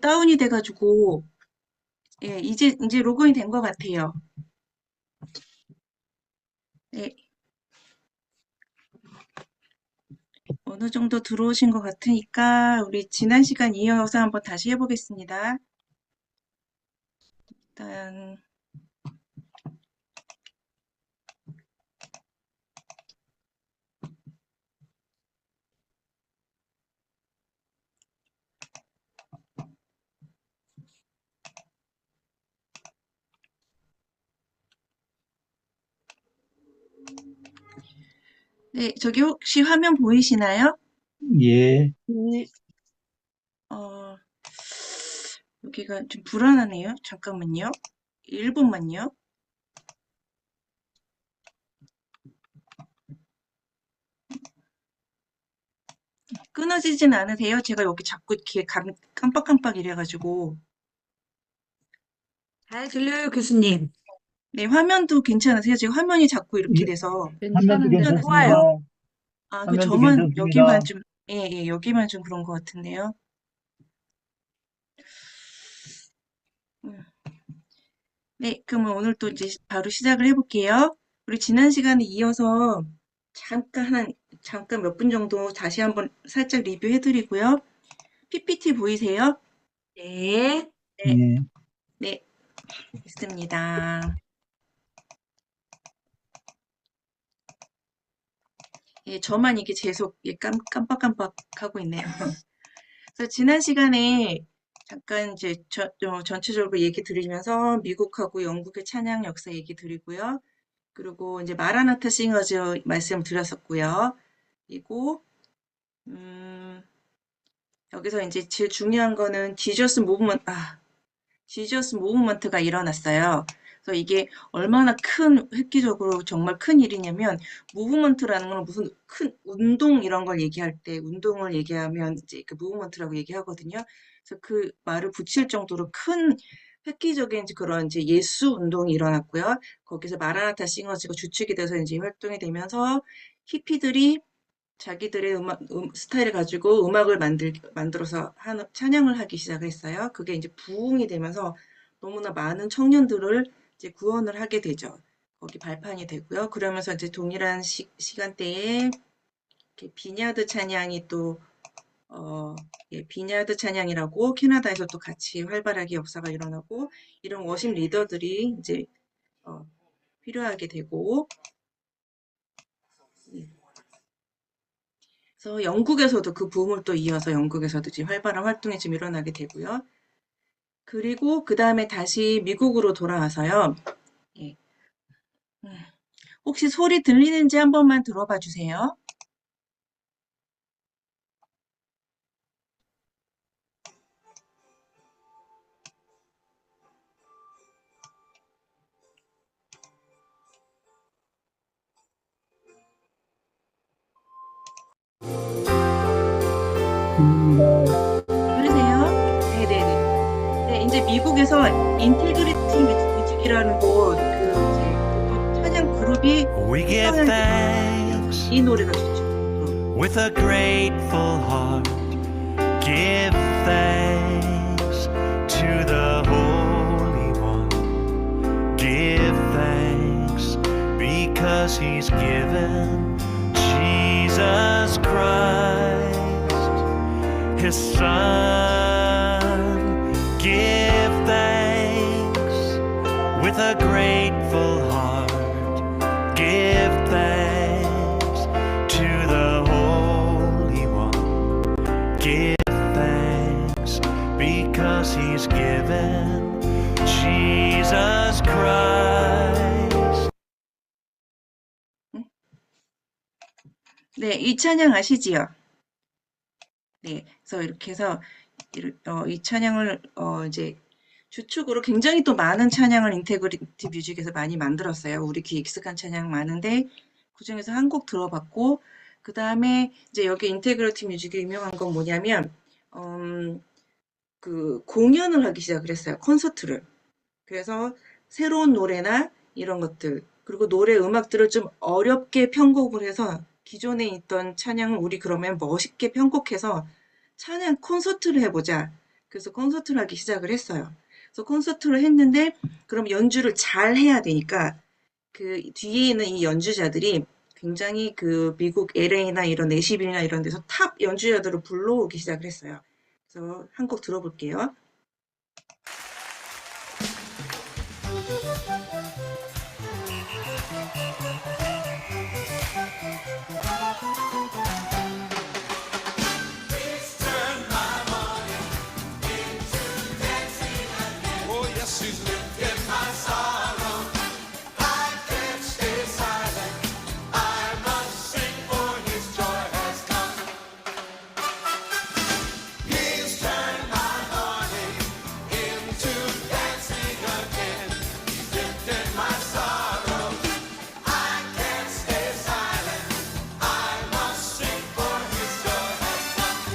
다운이 돼가지고, 예, 이제 로그인이 된 것 같아요. 네, 어느 정도 들어오신 것 같으니까, 우리 지난 시간 이어서 한번 다시 해보겠습니다. 일단, 네, 저기 혹시 화면 보이시나요? 예, 네. 어, 여기가 좀 불안하네요. 잠깐만요. 1분만요. 끊어지진 않으세요? 제가 여기 자꾸 이렇게 깜빡깜빡 이래가지고. 잘 들려요, 교수님. 네, 화면도 괜찮으세요? 지금 화면이 자꾸 이렇게 예, 돼서. 화면도 괜찮은데 괜찮습니다. 좋아요. 아, 그 화면도 저만, 여기만 괜찮습니다. 좀, 예, 예, 여기만 좀 그런 것 같은데요. 음. 네, 그러면 오늘 또 이제 바로 시작을 해볼게요. 우리 지난 시간에 이어서 잠깐 몇 분 정도 다시 한번 살짝 리뷰해드리고요. PPT 보이세요? 네. 네, 예, 네, 있습니다. 예, 저만 이게 계속 예, 깜빡깜빡 하고 있네요. 그래서 지난 시간에 잠깐 이제 전체적으로 얘기 드리면서 미국하고 영국의 찬양 역사 얘기 드리고요. 그리고 이제 마라나타 싱어즈 말씀 드렸었고요. 그리고 음, 여기서 이제 제일 중요한 거는 지저스 무브먼트가 일어났어요. 그래서 이게 얼마나 획기적으로 정말 큰 일이냐면, 무브먼트라는 건 무슨 큰 운동 이런 걸 얘기할 때, 운동을 얘기하면 이제 그 무브먼트라고 얘기하거든요. 그래서 그 말을 붙일 정도로 큰 획기적인 그런 이제 예수 운동이 일어났고요. 거기서 마라나타 싱어즈가 주축이 돼서 이제 활동이 되면서 히피들이 자기들의 스타일을 가지고 음악을 만들어서 찬양을 하기 시작했어요. 그게 이제 부흥이 되면서 너무나 많은 청년들을 이제 구원을 하게 되죠. 거기 발판이 되고요. 그러면서 이제 동일한 시간대에 이렇게 비냐드 찬양이 또, 비냐드 찬양이라고 캐나다에서 또 같이 활발하게 역사가 일어나고 이런 워십 리더들이 이제, 어, 필요하게 되고, 예. 그래서 영국에서도 그 붐을 또 이어서 영국에서도 지금 활발한 활동이 좀 일어나게 되고요. 그리고 그 다음에 다시 미국으로 돌아와서요. 예. 음, 혹시 소리 들리는지 한 번만 들어봐 주세요. 들립니다. 들리세요? 네네네. 네, 이제 미국에서 인테그리티 뮤직이라는 그 찬양 그룹이 We give 태어난 thanks 이 노래가 좋죠. with a grateful heart. Give thanks to the Holy One. Give thanks because He's given Jesus Christ, His Son. Give thanks with a grateful heart. Give thanks to the Holy One. Give thanks because He's given Jesus Christ. 네, 이 찬양 아시지요? 네, 그래서 이렇게 해서 이 찬양을 이제 주축으로 굉장히 또 많은 찬양을 인테그리티 뮤직에서 많이 만들었어요. 우리 귀 익숙한 찬양 많은데 그중에서 한 곡 들어봤고 그 다음에 이제 여기 인테그리티 뮤직이 유명한 건 뭐냐면 그 공연을 하기 시작을 했어요. 콘서트를. 그래서 새로운 노래나 이런 것들 그리고 노래 음악들을 좀 어렵게 편곡을 해서 기존에 있던 찬양을 우리 그러면 멋있게 편곡해서 찬양 콘서트를 해보자. 그래서 콘서트를 하기 시작을 했어요. 그래서 콘서트를 했는데 그럼 연주를 잘 해야 되니까 그 뒤에 있는 이 연주자들이 굉장히 그 미국 LA나 이런 내시빌이나 이런 데서 탑 연주자들을 불러오기 시작을 했어요. 그래서 한 곡 들어볼게요. Oh, yes, he's lifted my sorrow. I can't stay silent. I must sing, for his joy has come. He's turned my mourning into dancing again. He's lifted my sorrow. I can't stay silent. I must sing, for his joy has come.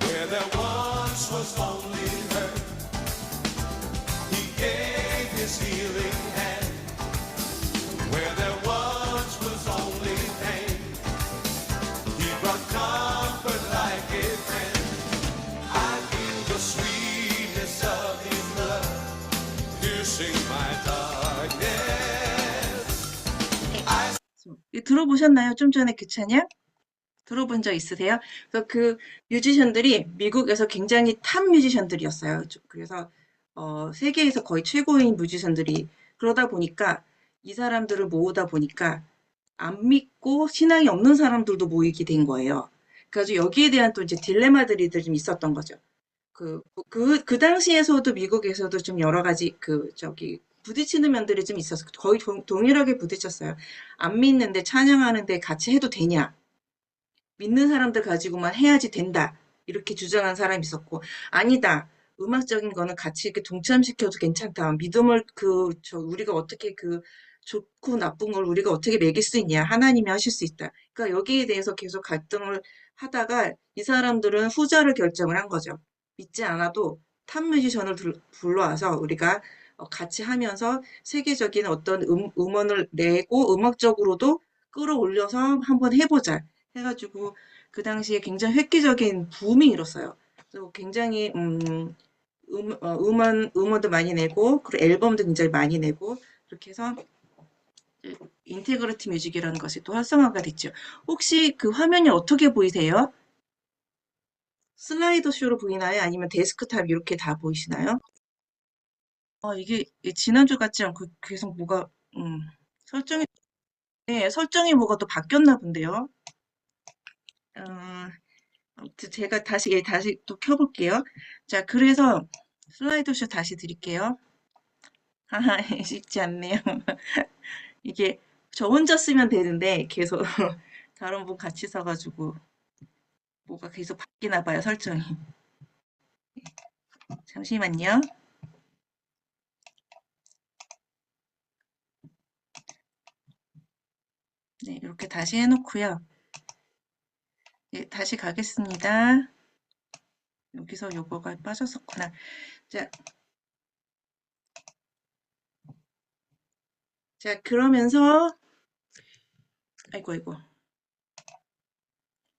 Where there once was only hurt, he gave his healing hand. Where there once was only pain, he brought comfort like a friend. I feel the sweetness of his love, piercing my darkness. 이거 들어보셨나요? 좀 전에 그 찬양? 들어본 적 있으세요? 그래서 그 뮤지션들이 미국에서 굉장히 탑 뮤지션들이었어요. 그래서 세계에서 거의 최고인 뮤지션들이 그러다 보니까 이 사람들을 모으다 보니까 안 믿고 신앙이 없는 사람들도 모이게 된 거예요. 그래서 여기에 대한 또 이제 딜레마들이 좀 있었던 거죠. 그 당시에서도 미국에서도 좀 여러 가지 부딪히는 면들이 좀 있었어요. 거의 동일하게 부딪혔어요. 안 믿는데 찬양하는데 같이 해도 되냐? 믿는 사람들 가지고만 해야지 된다. 이렇게 주장한 사람이 있었고, 아니다. 음악적인 거는 같이 이렇게 동참시켜도 괜찮다. 믿음을 우리가 어떻게 좋고 나쁜 걸 우리가 어떻게 매길 수 있냐. 하나님이 하실 수 있다. 그러니까 여기에 대해서 계속 갈등을 하다가 이 사람들은 후자를 결정을 한 거죠. 믿지 않아도 탑 뮤지션을 불러와서 우리가 같이 하면서 세계적인 어떤 음원을 내고 음악적으로도 끌어올려서 한번 해보자. 해가지고 그 당시에 굉장히 획기적인 붐이 일었어요. 그래서 굉장히 음원도 많이 내고 그리고 앨범도 굉장히 많이 내고 그렇게 해서 인테그리티 뮤직이라는 것이 또 활성화가 됐죠. 혹시 그 화면이 어떻게 보이세요? 슬라이더 쇼로 보이나요? 아니면 데스크탑 이렇게 다 보이시나요? 이게 지난주 같지 않고 계속 뭐가 설정이 설정이 뭐가 또 바뀌었나 본데요. 아무튼 제가 다시 또 켜볼게요. 자, 그래서 슬라이드 쇼 다시 드릴게요. 하하, 쉽지 않네요. 이게 저 혼자 쓰면 되는데 계속 다른 분 같이 써가지고 뭐가 계속 바뀌나 봐요, 설정이. 잠시만요. 네, 이렇게 다시 해놓고요. 네, 다시 가겠습니다. 여기서 요거가 빠졌었구나. 자, 그러면서 아이고.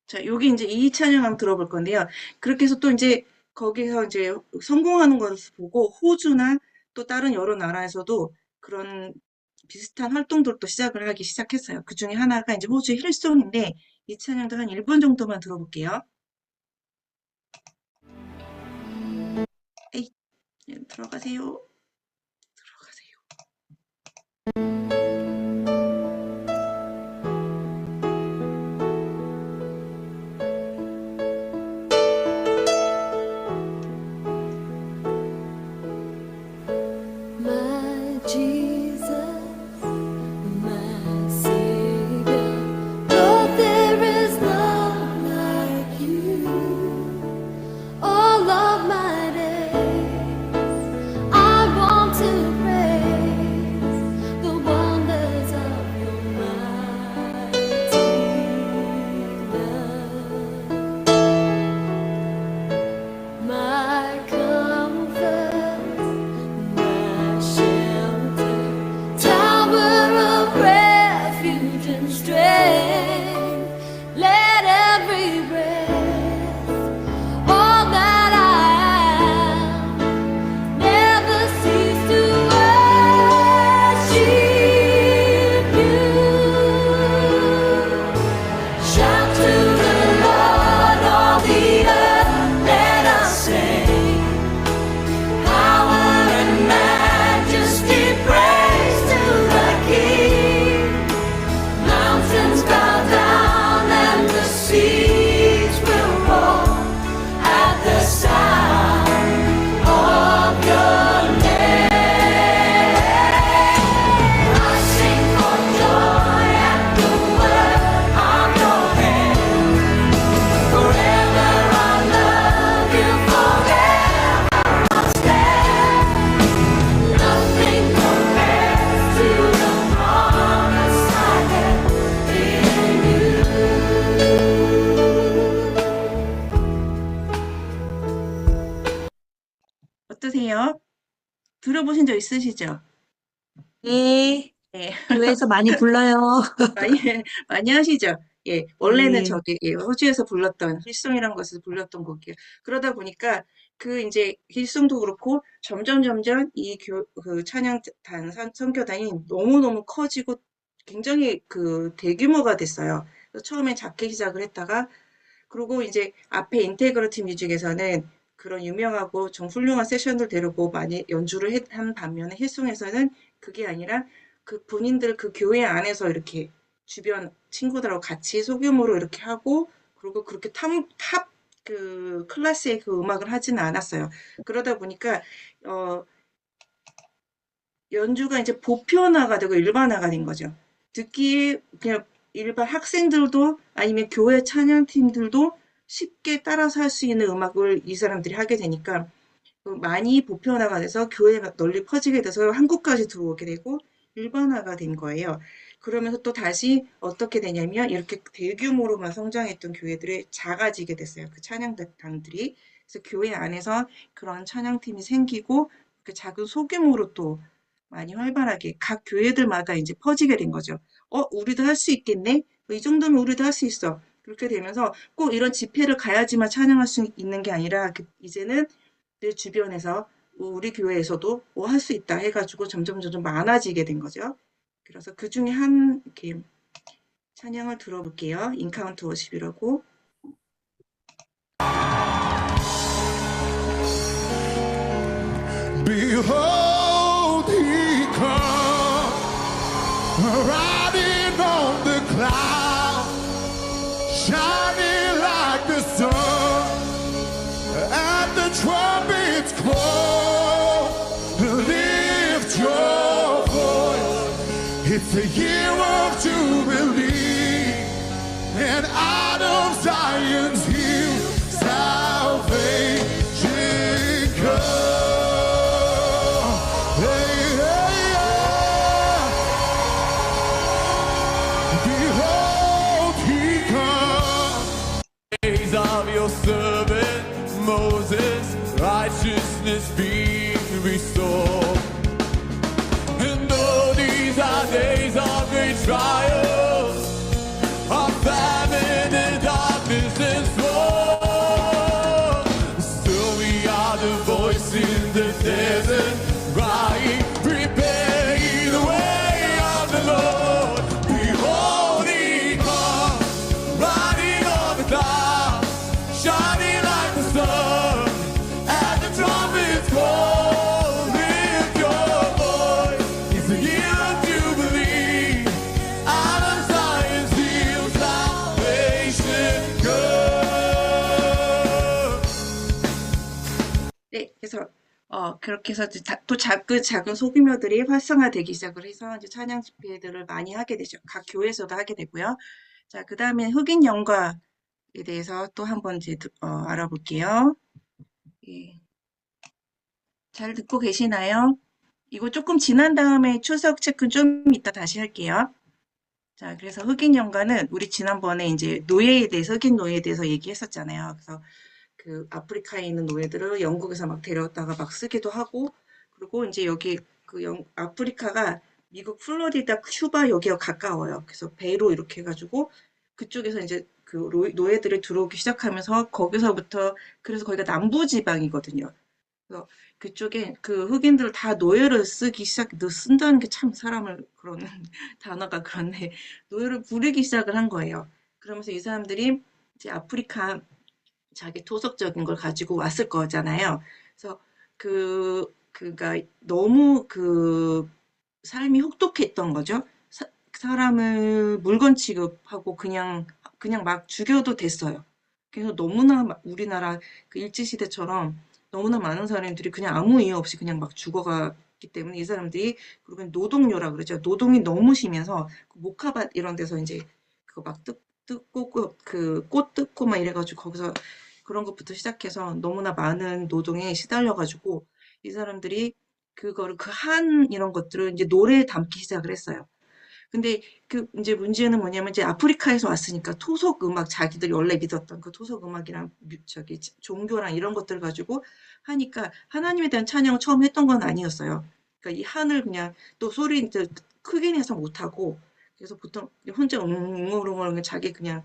자, 여기 이제 이 찬양 한번 들어볼 건데요. 그렇게 해서 또 이제 거기서 이제 성공하는 것을 보고 호주나 또 다른 여러 나라에서도 그런 비슷한 활동들도 시작을 하기 시작했어요. 그 중에 하나가 이제 호주의 힐송인데 이 찬양도 한 1분 정도만 들어볼게요. 에이, 들어가세요. My Jesus, my Savior, Lord, there is none like you. All of my days, I want to praise the wonders 들어보신 적 있으시죠? 네, 예, 교회에서 많이 불러요. 많이, 많이 하시죠? 예, 원래는 네, 저기, 예, 호주에서 불렀던, 힐송이라는 것에서 불렀던 곡이에요. 그러다 보니까, 이제, 힐송도 그렇고, 점점 그 찬양단, 선교단이 너무너무 커지고, 굉장히 대규모가 됐어요. 그래서 처음엔 작게 시작을 했다가, 그리고 이제 앞에 인테그러티 뮤직에서는 그런 유명하고 좀 훌륭한 세션들 데리고 많이 연주를 한 반면에 힐송에서는 그게 아니라 그 본인들 그 교회 안에서 이렇게 주변 친구들하고 같이 소규모로 이렇게 하고 그리고 그렇게 클래스의 그 음악을 하지는 않았어요. 그러다 보니까 어 연주가 이제 보편화가 되고 일반화가 된 거죠. 듣기에 그냥 일반 학생들도 아니면 교회 찬양팀들도 쉽게 따라서 할 수 있는 음악을 이 사람들이 하게 되니까 많이 보편화가 돼서 교회가 널리 퍼지게 돼서 한국까지 들어오게 되고 일반화가 된 거예요. 그러면서 또 다시 어떻게 되냐면 이렇게 대규모로만 성장했던 교회들이 작아지게 됐어요. 그 찬양단들이. 그래서 교회 안에서 그런 찬양팀이 생기고 그 작은 소규모로 또 많이 활발하게 각 교회들마다 이제 퍼지게 된 거죠. 우리도 할 수 있겠네? 이 정도면 우리도 할 수 있어. 그렇게 되면서 꼭 이런 집회를 가야지만 찬양할 수 있는 게 아니라 이제는 내 주변에서 우리 교회에서도 할 수 있다 해가지고 점점 많아지게 된 거죠. 그래서 그 중에 한 이렇게 찬양을 들어볼게요. 인카운트 워십이라고. Behold, he comes, riding on the cloud, shining like the sun, and the trumpets call. Lift your voice, it's a year of jubilee, and out of Zion's hill, salvation comes. Behold, he comes. Days of your servant Moses, righteousness being restored. And though these are days of great trials, of famine and darkness and storm, still we are the voice in the desert, crying, prepare ye the way of the Lord. Behold, he comes, riding on the clouds, shining like the sun, and the trumpets call. Lift your voice, it's the year of jubilee, out of Zion's hill, salvation comes. 네, 그래서 그렇게 해서 이제 또 작은 소규모들이 활성화되기 시작을 해서 이제 찬양 집회들을 많이 하게 되죠. 각 교회에서도 하게 되고요. 자, 그 다음에 흑인 연가에 대해서 또 한번 이제 알아볼게요. 예. 잘 듣고 계시나요? 이거 조금 지난 다음에 출석 체크 좀 이따 다시 할게요. 자, 그래서 흑인 연가는 우리 지난번에 이제 노예에 대해서, 흑인 노예에 대해서 얘기했었잖아요. 그래서 그 아프리카에 있는 노예들을 영국에서 막 데려왔다가 막 쓰기도 하고, 그리고 이제 여기 아프리카가 미국 플로리다, 큐바 여기가 가까워요. 그래서 배로 이렇게 해가지고 그쪽에서 이제 그 노예들이 들어오기 시작하면서 거기서부터 그래서 거기가 남부 지방이거든요. 그래서 그쪽에 그 흑인들 다 노예를 쓴다는 게 참 사람을 그런 단어가 그렇네. 노예를 부리기 시작을 한 거예요. 그러면서 이 사람들이 이제 아프리카 자기 토속적인 걸 가지고 왔을 거잖아요. 그래서 그가 너무 삶이 혹독했던 거죠. 사람을 물건 취급하고 그냥 막 죽여도 됐어요. 그래서 너무나 우리나라 그 일제시대처럼 너무나 많은 사람들이 그냥 아무 이유 없이 그냥 막 죽어갔기 때문에 이 사람들이 그리고 노동요라 그러죠. 노동이 너무 심해서 목화밭 이런 데서 이제 그거 막 뜯고 그 꽃 뜯고 막 이래가지고 거기서 그런 것부터 시작해서 너무나 많은 노동에 시달려가지고 이 사람들이 그거를 이런 것들을 이제 노래에 담기 시작을 했어요. 근데 그 이제 문제는 뭐냐면 이제 아프리카에서 왔으니까 토속 음악 자기들이 원래 믿었던 그 토속 음악이랑 저기 종교랑 이런 것들 가지고 하니까 하나님에 대한 찬양을 처음 했던 건 아니었어요. 그러니까 이 한을 그냥 또 소리 이제 크게 내서 못하고 그래서 보통 혼자 웅얼웅얼 자기 그냥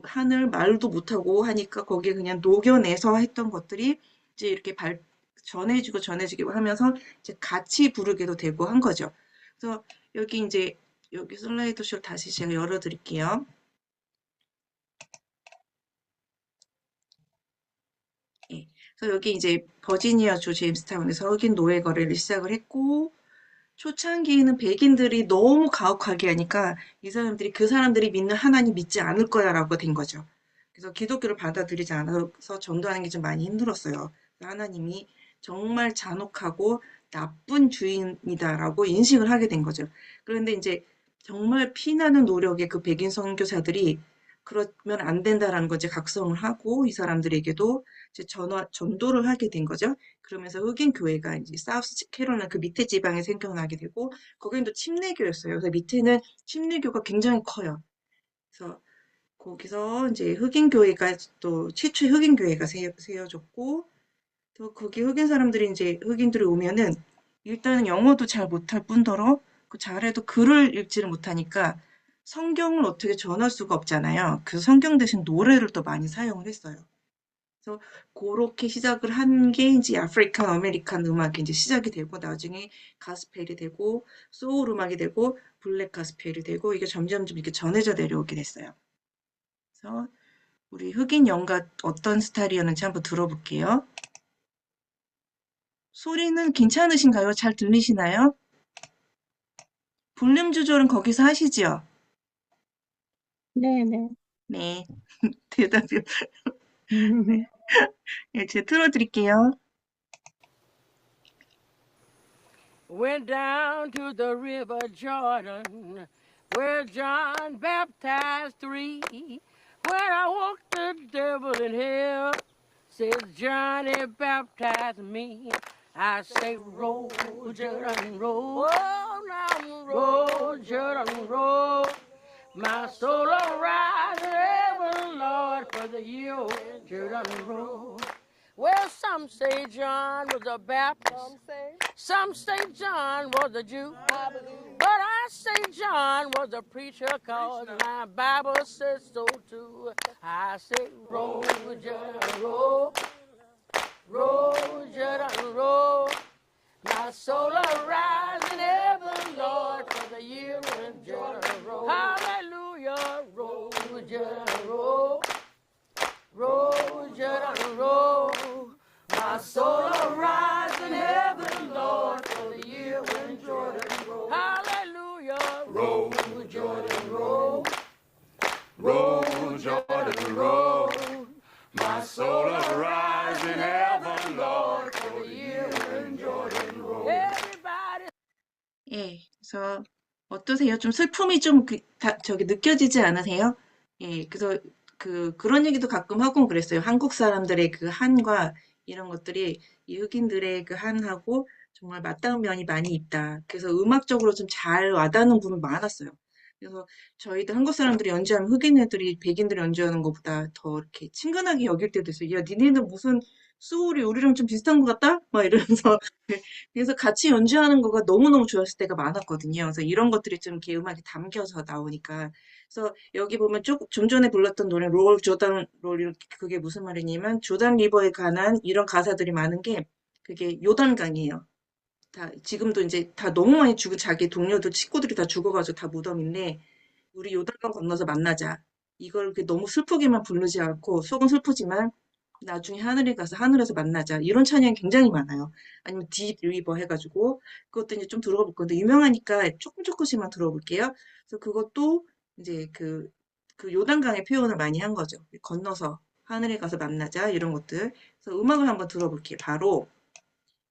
한을 말도 못하고 하니까 거기에 그냥 녹여내서 했던 것들이 이제 이렇게 전해지고 하면서 이제 같이 부르게도 되고 한 거죠. 그래서 여기 이제 여기 슬라이드쇼 다시 제가 열어드릴게요. 예. 그래서 여기 이제 버지니아주 제임스타운에서 흑인 노예 거래를 시작을 했고 초창기에는 백인들이 너무 가혹하게 하니까 이 사람들이 그 사람들이 믿는 하나님 믿지 않을 거야라고 된 거죠. 그래서 기독교를 받아들이지 않아서 전도하는 게 좀 많이 힘들었어요. 하나님이 정말 잔혹하고 나쁜 주인이다라고 인식을 하게 된 거죠. 그런데 이제 정말 피나는 노력의 그 백인 선교사들이 그러면 안 된다라는 거 이제 각성을 하고 이 사람들에게도 이제 전도를 하게 된 거죠. 그러면서 흑인 교회가 이제 사우스 캐롤라이나 그 밑에 지방에 생겨나게 되고 거기는 또 침례교였어요. 그래서 밑에는 침례교가 굉장히 커요. 그래서 거기서 이제 흑인 교회가 또 최초의 흑인 교회가 세워졌고 또 거기 흑인 사람들이 이제 흑인들이 오면은 일단은 영어도 잘 못할 뿐더러 그 잘해도 글을 읽지를 못하니까 성경을 어떻게 전할 수가 없잖아요. 그래서 성경 대신 노래를 또 많이 사용을 했어요. 그래서 그렇게 시작을 한 게 이제 아프리칸 아메리칸 음악이 이제 시작이 되고 나중에 가스펠이 되고 소울 음악이 되고 블랙 가스펠이 되고 이게 점점점 이렇게 전해져 내려오게 됐어요. 그래서 우리 흑인 연가 어떤 스타일이었는지 한번 들어볼게요. 소리는 괜찮으신가요? 잘 들리시나요? 볼륨 조절은 거기서 하시지요? 네네. 네. 대답이 네, 제가 틀어드릴게요. Went down to the river Jordan, where John baptized three. When I walked the devil in hell, says Johnny baptized me. I say, roll, Jordan, roll. Oh, now roll, Jordan, roll. My soul will rise ever, Lord, for the year Jordan roll. Well, some say John was a Baptist. Some say John was a Jew. But I say John was a preacher, cause my Bible says so too. I say, roll, Jordan, roll. Roll, Jordan, roll. My soul will rise in heaven, Lord, for the year when Jordan roll. Hallelujah, roll, Jordan, roll. Roll, Jordan, roll. My soul will rise in heaven, Lord, for the year when Jordan roll. Hallelujah, roll, Jordan, roll. Roll, Jordan, roll. My soul will rise in heaven, Lord, for the year when Jordan roll. Everybody. 예, 그래서 어떠세요? 좀 슬픔이 좀 저기 느껴지지 않으세요? 예, 그래서 그런 얘기도 가끔 하곤 그랬어요. 한국 사람들의 그 한과 이런 것들이 이 흑인들의 그 한하고 정말 맞닿은 면이 많이 있다. 그래서 음악적으로 좀 잘 와닿는 부분이 많았어요. 그래서 저희도 한국 사람들이 연주하면 흑인 애들이 백인들이 연주하는 것보다 더 이렇게 친근하게 여길 때도 있어요. 야, 니네는 무슨 소울이 우리랑 좀 비슷한 것 같다? 막 이러면서 그래서 같이 연주하는 거가 너무너무 좋았을 때가 많았거든요. 그래서 이런 것들이 좀 이렇게 음악에 담겨서 나오니까. 그래서 여기 보면 좀 전에 불렀던 노래 롤 조단 롤 그게 무슨 말이냐면 조단 리버에 관한 이런 가사들이 많은 게 그게 요단강이에요. 다 지금도 이제 다 너무 많이 죽은 자기 동료들 식구들이 다 죽어가지고 다 무덤인데 우리 요단강 건너서 만나자. 이걸 이렇게 너무 슬프게만 부르지 않고 속은 슬프지만 나중에 하늘에 가서 하늘에서 만나자. 이런 찬양이 굉장히 많아요. 아니면 딥 리버 해가지고 그것도 이제 좀 들어볼 건데 유명하니까 조금씩만 들어볼게요. 그래서 그것도 이제 그 요단강의 표현을 많이 한 거죠. 건너서 하늘에 가서 만나자 이런 것들. 그래서 음악을 한번 들어볼게요. 바로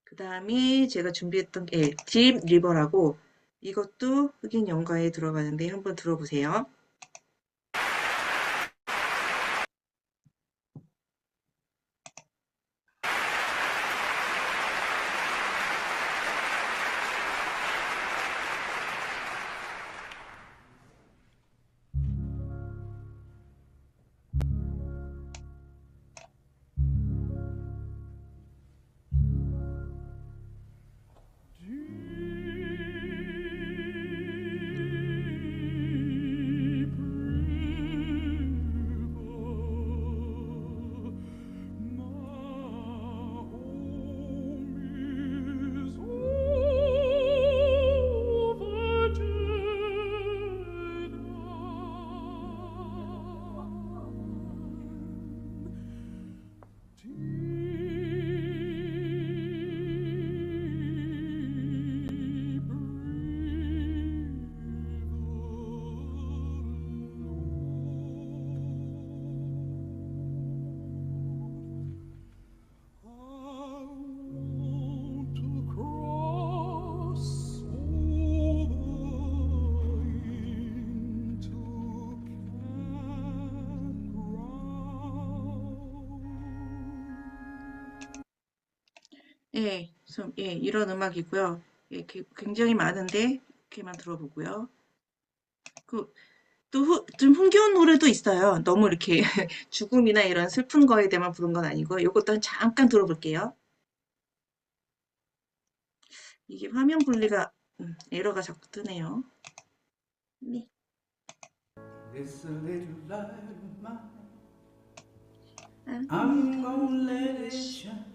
그 다음에 제가 준비했던 게 딥 리버라고 이것도 흑인 연가에 들어가는데 한번 들어보세요. 예, 예, 이런 음악이고요. 예, 굉장히 많은데 이렇게만 들어보고요. 좀 흥겨운 노래도 있어요. 너무 이렇게 죽음이나 이런 슬픈 거에 대해만 부른 건 아니고 이것도 잠깐 들어볼게요. 이게 화면 분리가 에러가 자꾸 뜨네요. 네. This little light of mine, 아, I'm gonna let it shine.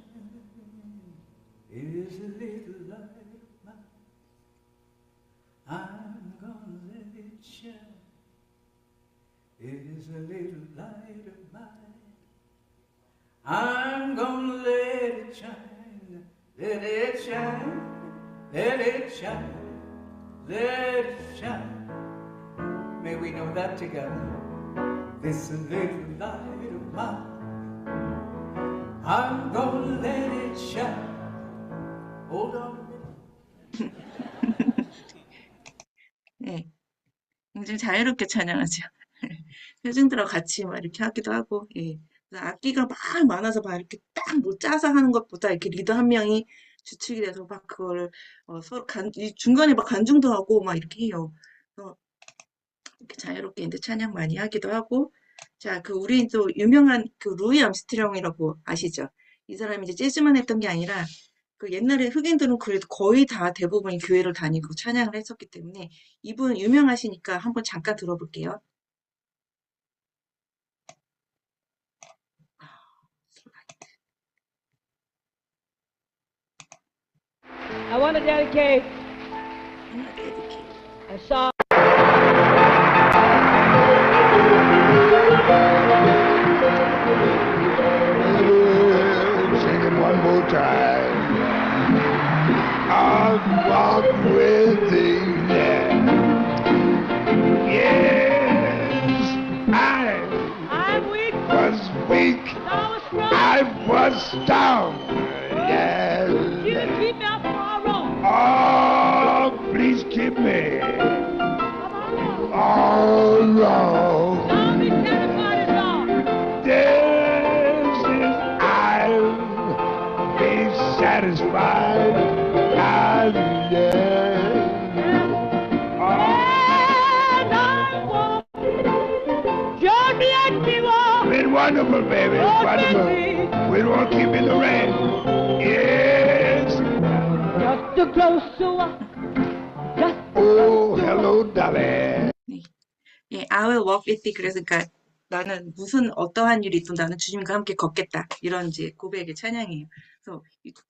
It is a little light of mine, I'm gonna let it shine. It is a little light of mine, I'm gonna let it shine. Let it shine, let it shine, let it shine. May we know that together. This little light of mine, I'm gonna let it shine. Hold on a minute. 네. 굉장히 자유롭게 찬양하죠. 회중들하고 같이 막 이렇게 하기도 하고, 예. 그래서 악기가 막 많아서 막 이렇게 딱 뭐 짜서 하는 것보다 이렇게 리더 한 명이 주축이 돼서 막 그거를 서로 중간에 막 간중도 하고 막 이렇게 해요. 그래서 이렇게 자유롭게 이제 찬양 많이 하기도 하고, 자, 우리 또 유명한 루이 암스트롱이라고 아시죠? 이 사람이 이제 재즈만 했던 게 아니라 옛날에 흑인들은 그래도 거의 다 대부분이 교회를 다니고 찬양을 했었기 때문에 이분 유명하시니까 한번 잠깐 들어볼게요. I want to dedicate a song. Sing it one more time. I'll walk with thee. Yes, I'm weak, was weak. I was strong. I was strong. You Yes. can keep me out for a room. Oh, please keep me all alone. Don't be terrified at all. This is I'll be satisfied. And yes. And I walk, just let me walk. It's wonderful, baby. It's Oh, wonderful. baby. We don't want to keep in the rain. Yes. Just too close to walk. Just Oh, hello, darling. 네. 예, I will walk with thee. 그래서 그러니까 나는 무슨 어떠한 일이 있든 나는 주님과 함께 걷겠다. 이런 이제 고백의 찬양이에요. 그래서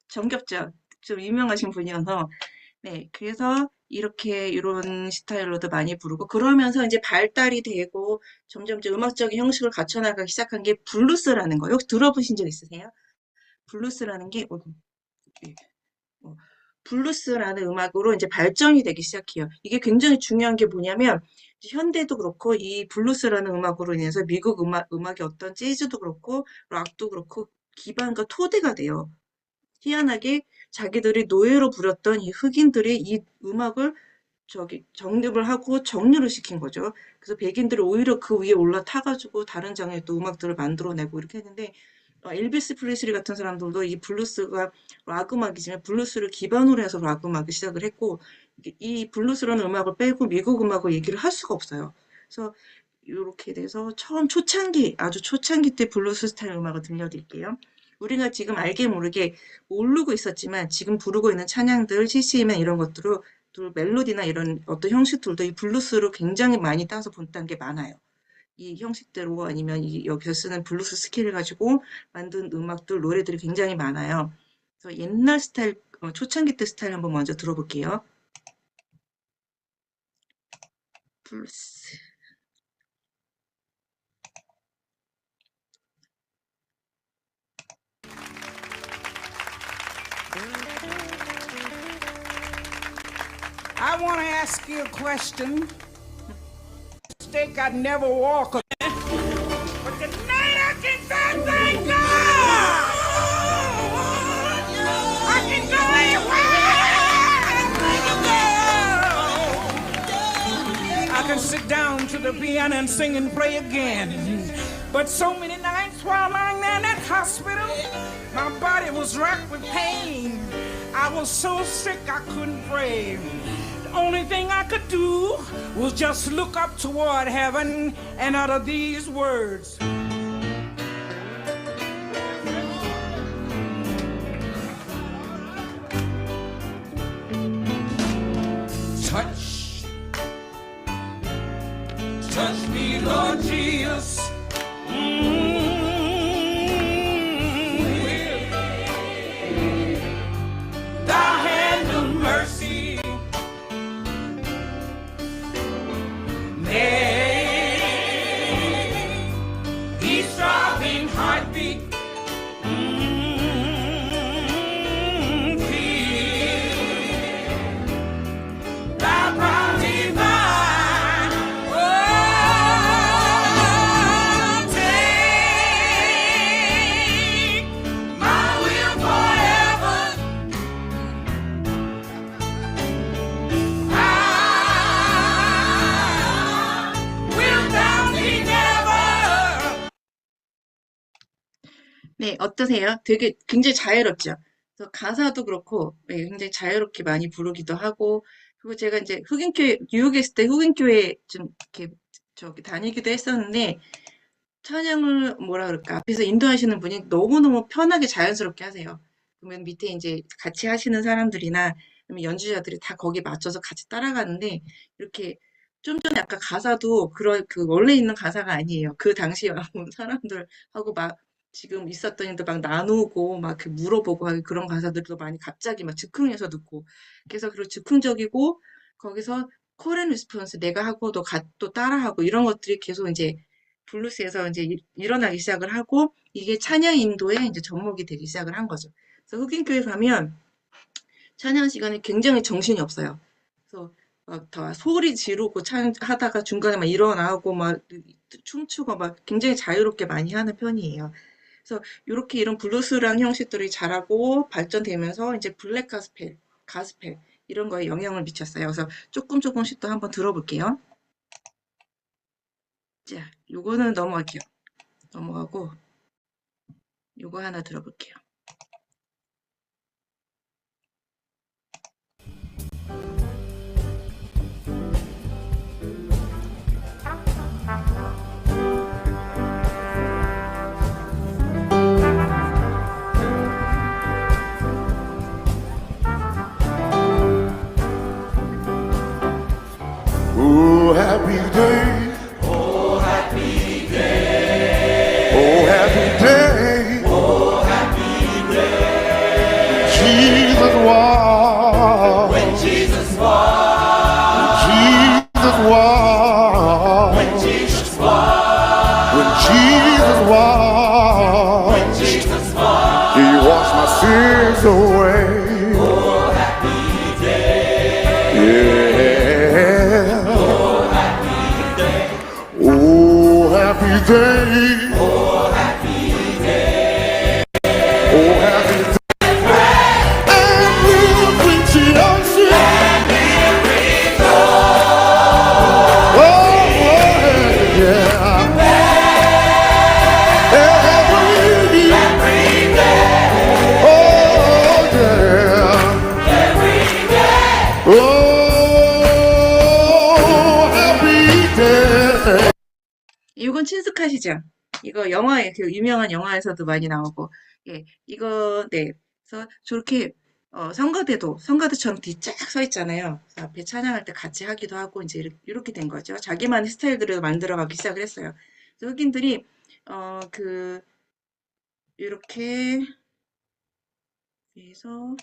정겹죠? 좀 유명하신 분이어서 네, 그래서 이렇게 이런 스타일로도 많이 부르고 그러면서 이제 발달이 되고 점점 이제 음악적인 형식을 갖춰나가기 시작한 게 블루스라는 거. 혹시 들어보신 적 있으세요? 블루스라는 게 예, 블루스라는 음악으로 이제 발전이 되기 시작해요. 이게 굉장히 중요한 게 뭐냐면 현대도 그렇고 이 블루스라는 음악으로 인해서 미국 음악의 어떤 재즈도 그렇고 락도 그렇고 기반과 토대가 돼요. 희한하게 자기들이 노예로 부렸던 이 흑인들의 이 음악을 정립을 하고 정리를 시킨 거죠. 그래서 백인들이 오히려 그 위에 올라타가지고 다른 장르의 또 음악들을 만들어내고 이렇게 했는데 엘비스 프레슬리 같은 사람들도 이 블루스가 락 음악이지만 블루스를 기반으로 해서 락 음악을 시작을 했고 이 블루스라는 음악을 빼고 미국 음악을 얘기를 할 수가 없어요. 그래서 이렇게 돼서 처음 초창기 아주 초창기 때 블루스 스타일 음악을 들려드릴게요. 우리가 지금 알게 모르게 모르고 있었지만 지금 부르고 있는 찬양들, CCM이나 이런 것들을 멜로디나 이런 어떤 형식들도 이 블루스로 굉장히 많이 따서 본다는 게 많아요. 이 형식대로 아니면 여기서 쓰는 블루스 스킬을 가지고 만든 음악들, 노래들이 굉장히 많아요. 그래서 옛날 스타일, 초창기 때 스타일 한번 먼저 들어볼게요. 블루스. I want to ask you a question. Mistake I'd never walk. But tonight I can say thank God. I can go anywhere. I can sit down to the piano and sing and play again. But so many nights while lying there in that hospital. My body was racked with pain. I was so sick I couldn't pray. The only thing I could do was just look up toward heaven and utter these words. Touch, touch me, Lord Jesus. With thy hand of mercy. Nay, each throbbing heartbeat. 네, 어떠세요? 되게 굉장히 자유롭죠? 그래서 가사도 그렇고, 네, 굉장히 자유롭게 많이 부르기도 하고, 그리고 제가 이제 흑인교회, 뉴욕에 있을 때 흑인교회 좀 이렇게 저기 다니기도 했었는데, 찬양을 뭐라 그럴까, 앞에서 인도하시는 분이 너무너무 편하게 자연스럽게 하세요. 그러면 밑에 이제 같이 하시는 사람들이나 아니면 연주자들이 다 거기에 맞춰서 같이 따라가는데, 이렇게 좀 전에 아까 가사도 그 원래 있는 가사가 아니에요. 그 당시에 온 사람들하고 막 지금 있었던 일도 막 나누고 막 그 물어보고 하는 그런 가사들도 많이 갑자기 막 즉흥해서 듣고 그래서 그리고 즉흥적이고 거기서 코렌 리스폰스 내가 하고 또 따라하고 이런 것들이 계속 이제 블루스에서 이제 일어나기 시작을 하고 이게 찬양 인도의 이제 접목이 되기 시작을 한 거죠. 그래서 흑인교회 가면 찬양 시간에 굉장히 정신이 없어요. 그래서 막 다 소리 지르고 하다가 중간에 막 일어나고 막 춤추고 막 굉장히 자유롭게 많이 하는 편이에요. 그래서 이렇게 이런 블루스라는 형식들이 자라고 발전되면서 이제 블랙 가스펠 이런 거에 영향을 미쳤어요. 그래서 조금씩 또 한번 들어볼게요. 자, 요거는 넘어갈게요. 넘어가고 요거 하나 들어볼게요. Oh, happy day. Oh, happy day. Oh, happy day. Oh, happy day. Jesus walked. When Jesus walked. Jesus walked. When Jesus walked. When Jesus walked. When Jesus walked. He washed my sins away. Oh, happy day. Yeah. Happy day. Oh, happy day. Oh, happy day. And we'll reach the ocean. And we'll reach the ocean. Oh, yeah. Every day. Oh, yeah. Every day. Oh, happy day. 이건 친숙하시죠? 이거 영화에 그 유명한 영화에서도 많이 나오고 예 이거 네 그래서 저렇게 성가대처럼 뒤 쫙 서 있잖아요. 그래서 앞에 찬양할 때 같이 하기도 하고 이제 이렇게 된 거죠. 자기만의 스타일들을 만들어가기 시작을 했어요. 그래서 흑인들이 이렇게 해서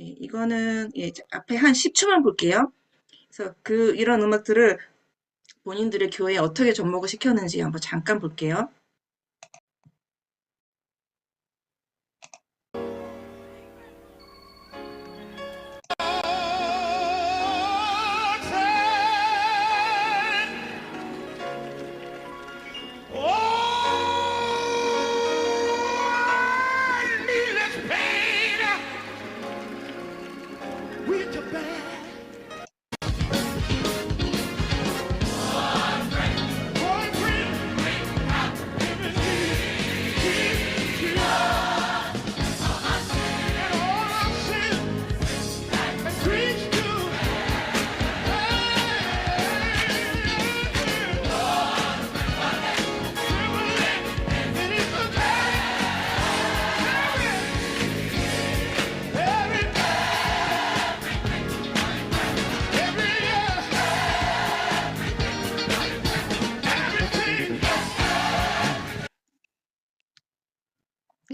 예, 이거는 예, 앞에 한 10초만 볼게요. 그래서 이런 음악들을 본인들의 교회에 어떻게 접목을 시켰는지 한번 잠깐 볼게요.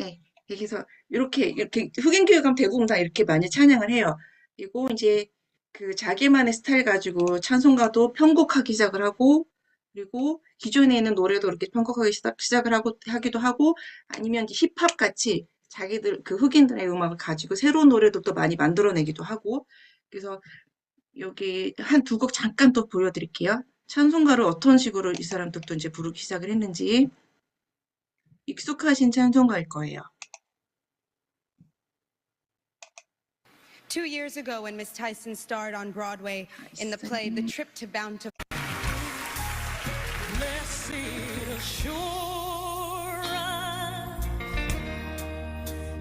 네, 그래서 이렇게 흑인 교육하면 대부분 다 이렇게 많이 찬양을 해요. 그리고 이제 그 자기만의 스타일 가지고 찬송가도 편곡하기 시작을 하고, 그리고 기존에 있는 노래도 이렇게 편곡하기 시작을 하고 하기도 하고, 아니면 이제 힙합 같이 자기들 그 흑인들의 음악을 가지고 새로운 노래도 또 많이 만들어내기도 하고. 그래서 여기 한 두 곡 잠깐 또 보여드릴게요. 찬송가를 어떤 식으로 이 사람들도 이제 부르기 시작을 했는지. 익숙하신 찬송가일 거예요. 2 years ago, when Miss Tyson starred on Broadway in the play The Trip to Bountiful. Blessed assurance,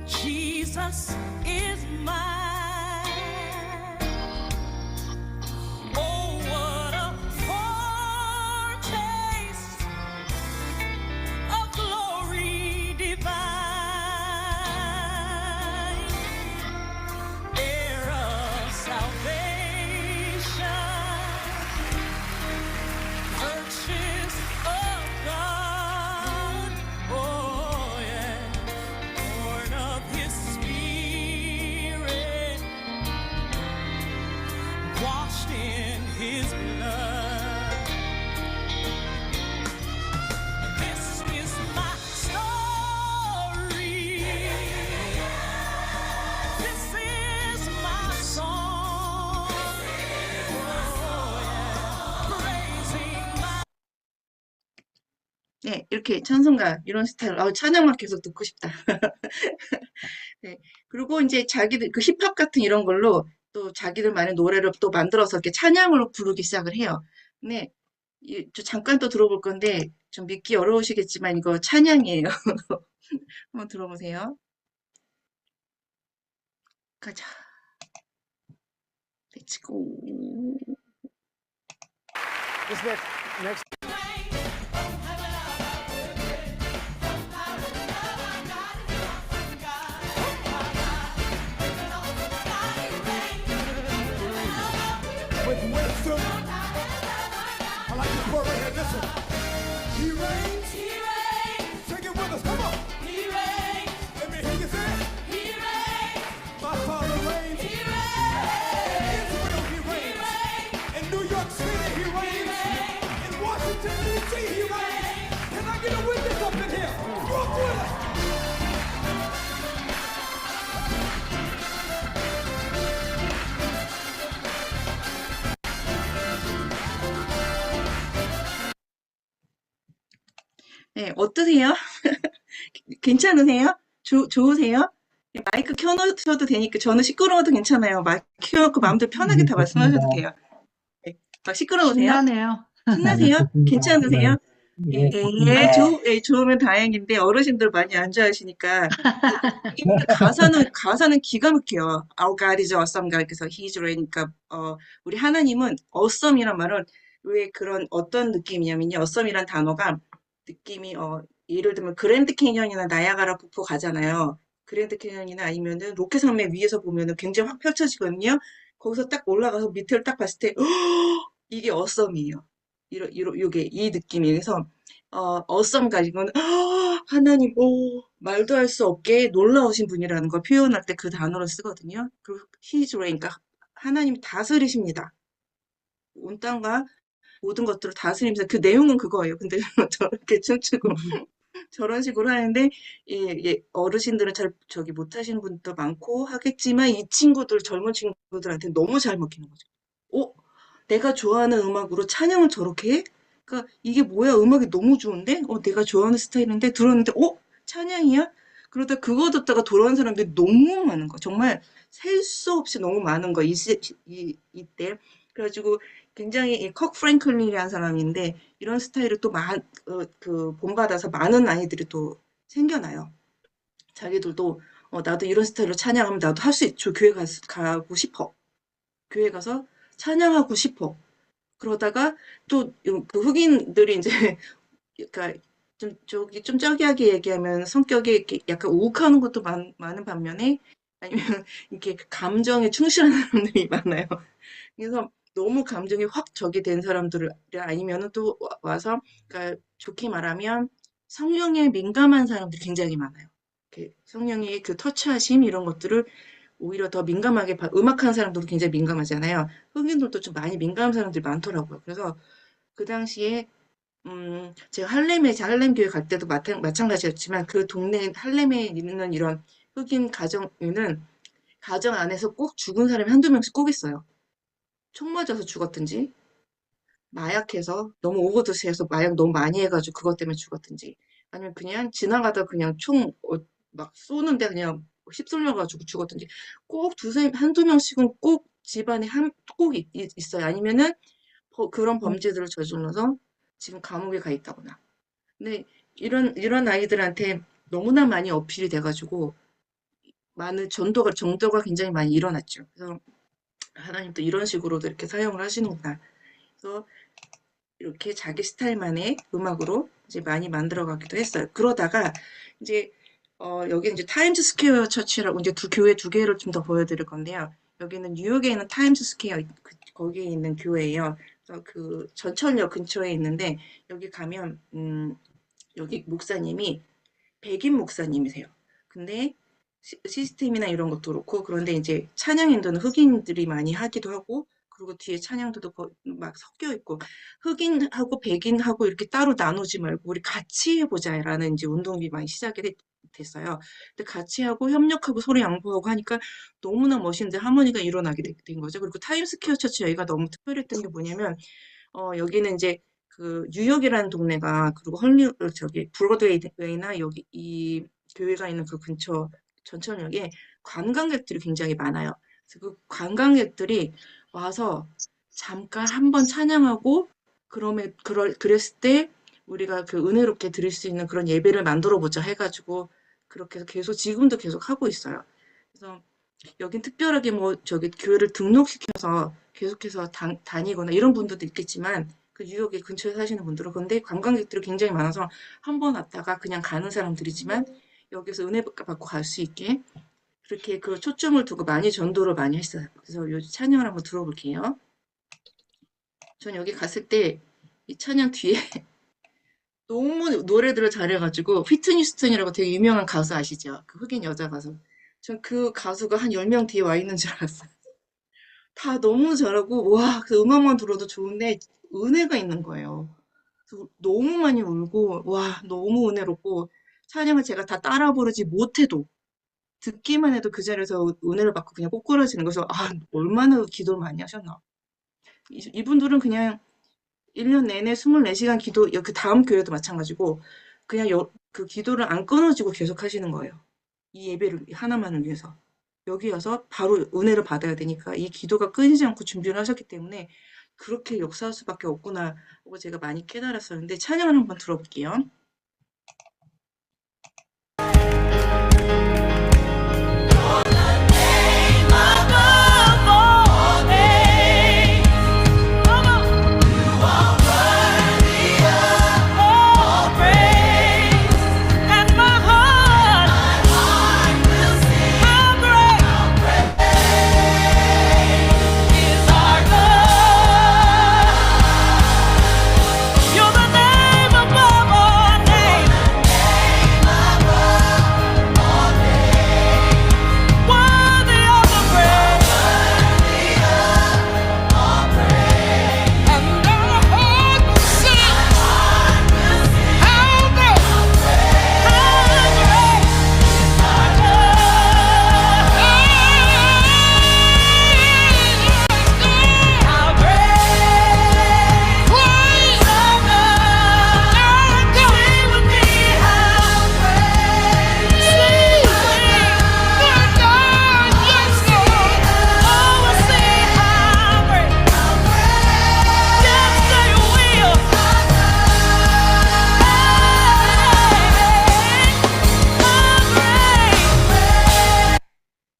Jesus is mine. Oh, what a foretaste of glory divine. Heir of salvation, purchase of God. Oh, yeah. Born of His Spirit, washed in His blood. This is my story. This is my song. Oh, yeah. Praising my. 네, 이렇게 찬송가 이런 스타일. 찬양만 계속 듣고 싶다. 네, 그리고 이제 자기들 그 힙합 같은 이런 걸로 또 자기들만의 노래를 또 만들어서 이렇게 찬양으로 부르기 시작을 해요. 네, 저 잠깐 또 들어볼 건데 좀 믿기 어려우시겠지만 이거 찬양이에요. 한번 들어보세요. 가자. Let's go. This next. With wisdom. I like this part right here. Listen. He reigns. He reigns. Sing it with us. Come on. He reigns. Let me hear you say it. He reigns. My Father reigns. He reigns. In Israel, He reigns. In New York City, He reigns. In Washington, D.C., He reigns. Can I get a witness up in here? Brooklyn. 네, 어떠세요? 괜찮으세요? 좋으세요? 마이크 켜놓으셔도 되니까 저는 시끄러워도 괜찮아요. 마이크 켜놓고 마음대로 편하게 다 말씀하셔도 돼요. 네, 막 시끄러우세요? 신나네요. 신나세요? 괜찮으세요? 예, 예, 좋으면 다행인데 어르신들 많이 안 좋아하시니까 가사는 기가 막혀요. Our God is awesome God. 그래서 He's reign. 그러니까 우리 하나님은 awesome이란 말은 왜 그런 어떤 느낌이냐면요. awesome이란 단어가 느낌이 예를 들면 그랜드 캐년이나 나야가라 폭포 가잖아요. 그랜드 캐년이나 아니면은 로켓 산맥 위에서 보면은 굉장히 확 펼쳐지거든요. 거기서 딱 올라가서 밑을 딱 봤을 때 이게 awesome이에요. 요게 이 느낌이. 그래서 awesome 가지고는 하나님 말도 할 수 없게 놀라우신 분이라는 걸 표현할 때 그 단어를 쓰거든요. 그리고 His reign, 그러니까 하나님이 다스리십니다. 온 땅과 모든 것들을 다스리면서 그 내용은 그거예요. 근데 저렇게 춤추고 저런 식으로 하는데 어르신들은 잘 저기 못하시는 분도 많고 하겠지만 이 친구들 젊은 친구들한테 너무 잘 먹히는 거죠. 내가 좋아하는 음악으로 찬양을 저렇게 해? 그러니까 이게 뭐야? 음악이 너무 좋은데? 내가 좋아하는 스타일인데 들었는데 찬양이야? 그러다 그거 듣다가 돌아온 사람들이 너무 많은 거. 정말 셀 수 없이 너무 많은 거. 이때. 그래가지고 굉장히 이 컥 프랭클린이라는 사람인데 이런 스타일을 또 본받아서 많은 아이들이 또 생겨나요. 자기들도 나도 이런 스타일로 찬양하면 나도 할 수 있죠. 교회 가고 싶어. 교회 가서 찬양하고 싶어. 그러다가 또 그 흑인들이 이제 그러니까 좀 저기하게 얘기하면 성격이 이렇게 약간 우욱하는 것도 많은 반면에 아니면 이렇게 감정에 충실한 사람들이 많아요. 그래서 너무 감정이 확 적이 된 사람들 아니면은 또 와서 그러니까 좋게 말하면 성령에 민감한 사람들이 굉장히 많아요. 이렇게 성령의 그 터치하심 이런 것들을 오히려 더 민감하게 음악하는 사람들도 굉장히 민감하잖아요. 흑인들도 좀 많이 민감한 사람들이 많더라고요. 그래서 그 당시에 제가 할렘 교회 갈 때도 마찬가지였지만 그 동네 할렘에 있는 이런 흑인 가정에는 가정 안에서 꼭 죽은 사람이 한두 명씩 꼭 있어요. 총 맞아서 죽었든지 마약해서 너무 오버도스해서 마약 너무 많이 해가지고 그것 때문에 죽었든지 아니면 그냥 지나가다 그냥 총 막 쏘는데 그냥 휩쓸려가지고 죽었든지 꼭 한두 명씩은 꼭 집안에 꼭 있어요. 아니면은 그런 범죄들을 저질러서 지금 감옥에 가 있다거나. 근데 이런 아이들한테 너무나 많이 어필이 돼가지고 많은 정도가 굉장히 많이 일어났죠. 그래서 하나님도 이런 식으로도 이렇게 사용을 하시는구나. 그래서 이렇게 자기 스타일만의 음악으로 이제 많이 만들어가기도 했어요. 그러다가 이제 여기 이제 타임스 스퀘어 처치라고 이제 교회 두 개를 좀 더 보여드릴 건데요. 여기는 뉴욕에 있는 타임스 스퀘어 거기에 있는 교회예요. 그래서 그 전철역 근처에 있는데 여기 가면 여기 목사님이 백인 목사님이세요. 근데 시스템이나 이런 것도 그렇고 그런데 이제 찬양 인도는 흑인들이 많이 하기도 하고 그리고 뒤에 찬양들도 막 섞여 있고 흑인하고 백인하고 이렇게 따로 나누지 말고 우리 같이 해보자라는 이제 운동이 많이 시작이 됐어요. 근데 같이 하고 협력하고 서로 양보하고 하니까 너무나 멋있는데 하모니가 일어나게 된 거죠. 그리고 타임스퀘어 처치 여기가 너무 특별했던 게 뭐냐면 여기는 이제 그 뉴욕이라는 동네가 그리고 저기 브로드웨이나 여기 이 교회가 있는 그 근처 전철역에 관광객들이 굉장히 많아요. 그래서 그 관광객들이 와서 잠깐 한번 찬양하고 그랬을 때 우리가 그 은혜롭게 드릴 수 있는 그런 예배를 만들어 보자 해가지고 그렇게 해서 계속 지금도 계속 하고 있어요. 그래서 여긴 특별하게 뭐 저기 교회를 등록시켜서 계속해서 다니거나 이런 분들도 있겠지만 그 뉴욕에 근처에 사시는 분들은 근데 관광객들이 굉장히 많아서 한 번 왔다가 그냥 가는 사람들이지만 여기서 은혜 받고 갈 수 있게 그렇게 그 초점을 두고 많이 전도를 많이 했어요. 그래서 요 찬양을 한번 들어볼게요. 전 여기 갔을 때 이 찬양 뒤에 너무 노래들을 잘해가지고 휘트니 스턴이라고 되게 유명한 가수 아시죠? 그 흑인 여자 가수. 전 그 가수가 한 10명 뒤에 와 있는 줄 알았어요. 다 너무 잘하고 와, 그 음악만 들어도 좋은데 은혜가 있는 거예요. 그래서 너무 많이 울고 와, 너무 은혜롭고 찬양을 제가 다 따라 부르지 못해도 듣기만 해도 그 자리에서 은혜를 받고 그냥 꼬꾸라지는 거서 아, 얼마나 기도를 많이 하셨나. 이분들은 그냥 1년 내내 24시간 그 다음 교회도 마찬가지고 그냥 그 기도를 안 끊어지고 계속 하시는 거예요. 이 예배를 하나만을 위해서. 여기 와서 바로 은혜를 받아야 되니까 이 기도가 끊이지 않고 준비를 하셨기 때문에 그렇게 역사할 수밖에 없구나 하고 제가 많이 깨달았었는데 찬양을 한번 들어볼게요.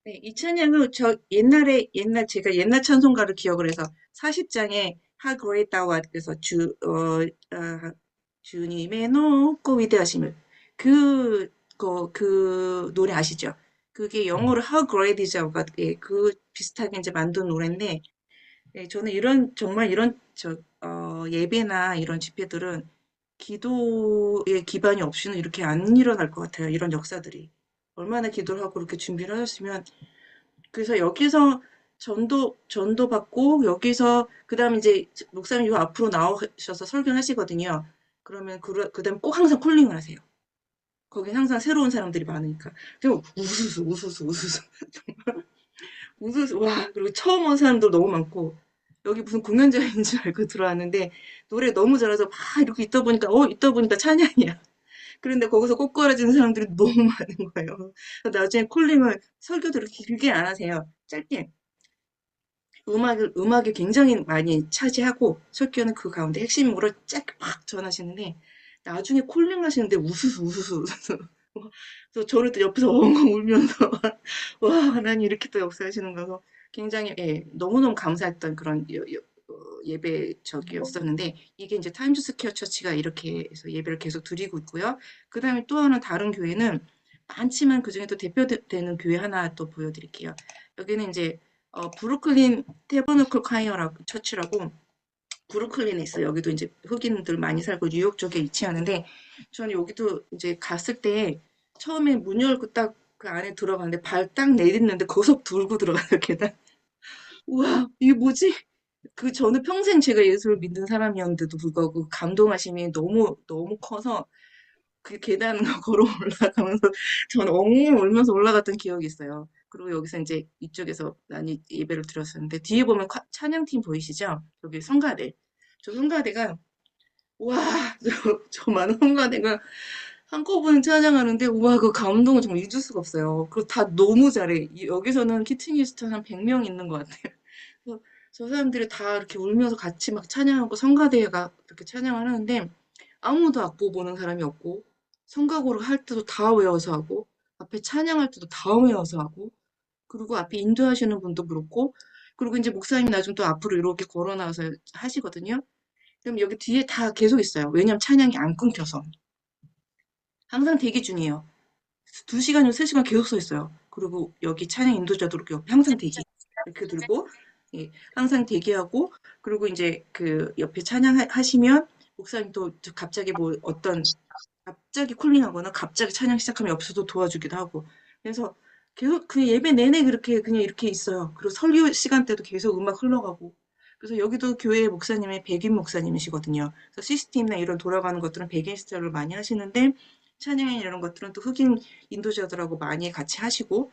네, 이 찬양은 제가 옛날 찬송가를 기억을 해서 40장에 How Great Thou Art 그래서 주님의 높고 위대하심을 그 노래 아시죠? 그게 영어로 How Great is Our God 그 비슷하게 이제 만든 노래인데 네, 저는 정말 이런 예배나 이런 집회들은 기도의 기반이 없이는 이렇게 안 일어날 것 같아요. 이런 역사들이. 얼마나 기도를 하고 그렇게 준비를 하셨으면. 그래서 여기서 전도 받고 여기서 그다음에 이제 목사님 요 앞으로 나오셔서 설교를 하시거든요. 그러면 그다음에 꼭 항상 콜링을 하세요. 거긴 항상 새로운 사람들이 많으니까. 그리고 우수수 정말 우수수 와. 그리고 처음 온 사람도 너무 많고 여기 무슨 공연장인 줄 알고 들어왔는데 노래 너무 잘해서 막 이렇게 있다 보니까 찬양이야. 그런데 거기서 꼬꾸라지는 사람들이 너무 많은 거예요. 그래서 나중에 콜링을 설교들을 길게 안 하세요. 짧게. 음악을 굉장히 많이 차지하고 설교는 그 가운데 핵심으로 짧게 막 전하시는데 나중에 콜링 하시는데 우수수. 그래서 저는 또 옆에서 엉엉 울면서 와, 하나님 이렇게 또 역사하시는 거서 굉장히 너무너무 감사했던 그런 예배적이었었는데 이게 이제 타임즈 스퀘어 처치가 이렇게 해서 예배를 계속 드리고 있고요. 그 다음에 또 하나 다른 교회는 많지만 그 중에 또 대표되는 교회 하나 또 보여드릴게요. 여기는 이제 브루클린 테버너클 콰이어라고 처치라고 브루클린에 있어요. 여기도 이제 흑인들 많이 살고 뉴욕 쪽에 위치하는데 저는 여기도 이제 갔을 때 처음에 문 열고 딱 그 안에 들어가는데 발 딱 내딛는데 거기서 들고 들어가요 계단. 우와 이게 뭐지? 저는 평생 제가 예수를 믿는 사람이었는데도 불구하고 감동하심이 너무 커서 그 계단을 걸어 올라가면서 저는 엉엉 울면서 올라갔던 기억이 있어요. 그리고 여기서 이제 이쪽에서 많이 예배를 드렸었는데 뒤에 보면 찬양팀 보이시죠? 여기 성가대. 저 성가대가 와, 저 많은 성가대가 한꺼번에 찬양하는데 와, 그 감동은 정말 잊을 수가 없어요. 그리고 다 너무 잘해. 여기서는 키트니스트 한 100명 있는 것 같아요. 그래서 저 사람들이 다 이렇게 울면서 같이 막 찬양하고 성가대가 이렇게 찬양을 하는데 아무도 악보 보는 사람이 없고 성가고를 할 때도 다 외워서 하고 앞에 찬양할 때도 다 외워서 하고 그리고 앞에 인도하시는 분도 그렇고 그리고 이제 목사님이 나중에 또 앞으로 이렇게 걸어 나와서 하시거든요. 그럼 여기 뒤에 다 계속 있어요. 왜냐면 찬양이 안 끊겨서. 항상 대기 중이에요. 2시간이나 3시간 계속 서 있어요. 그리고 여기 찬양 인도자도 이렇게 옆에 항상 대기. 이렇게 들고 예, 항상 대기하고 그리고 이제 그 옆에 찬양하시면 목사님 또 갑자기 갑자기 콜링하거나 갑자기 찬양 시작하면 옆에서도 도와주기도 하고 그래서 계속 그 예배 내내 그렇게 그냥 이렇게 있어요. 그리고 설교 시간 때도 계속 음악 흘러가고 그래서 여기도 교회 목사님이 백인 목사님이시거든요. 그래서 시스템이나 이런 돌아가는 것들은 백인 스타일로 많이 하시는데 찬양이나 이런 것들은 또 흑인 인도자들하고 많이 같이 하시고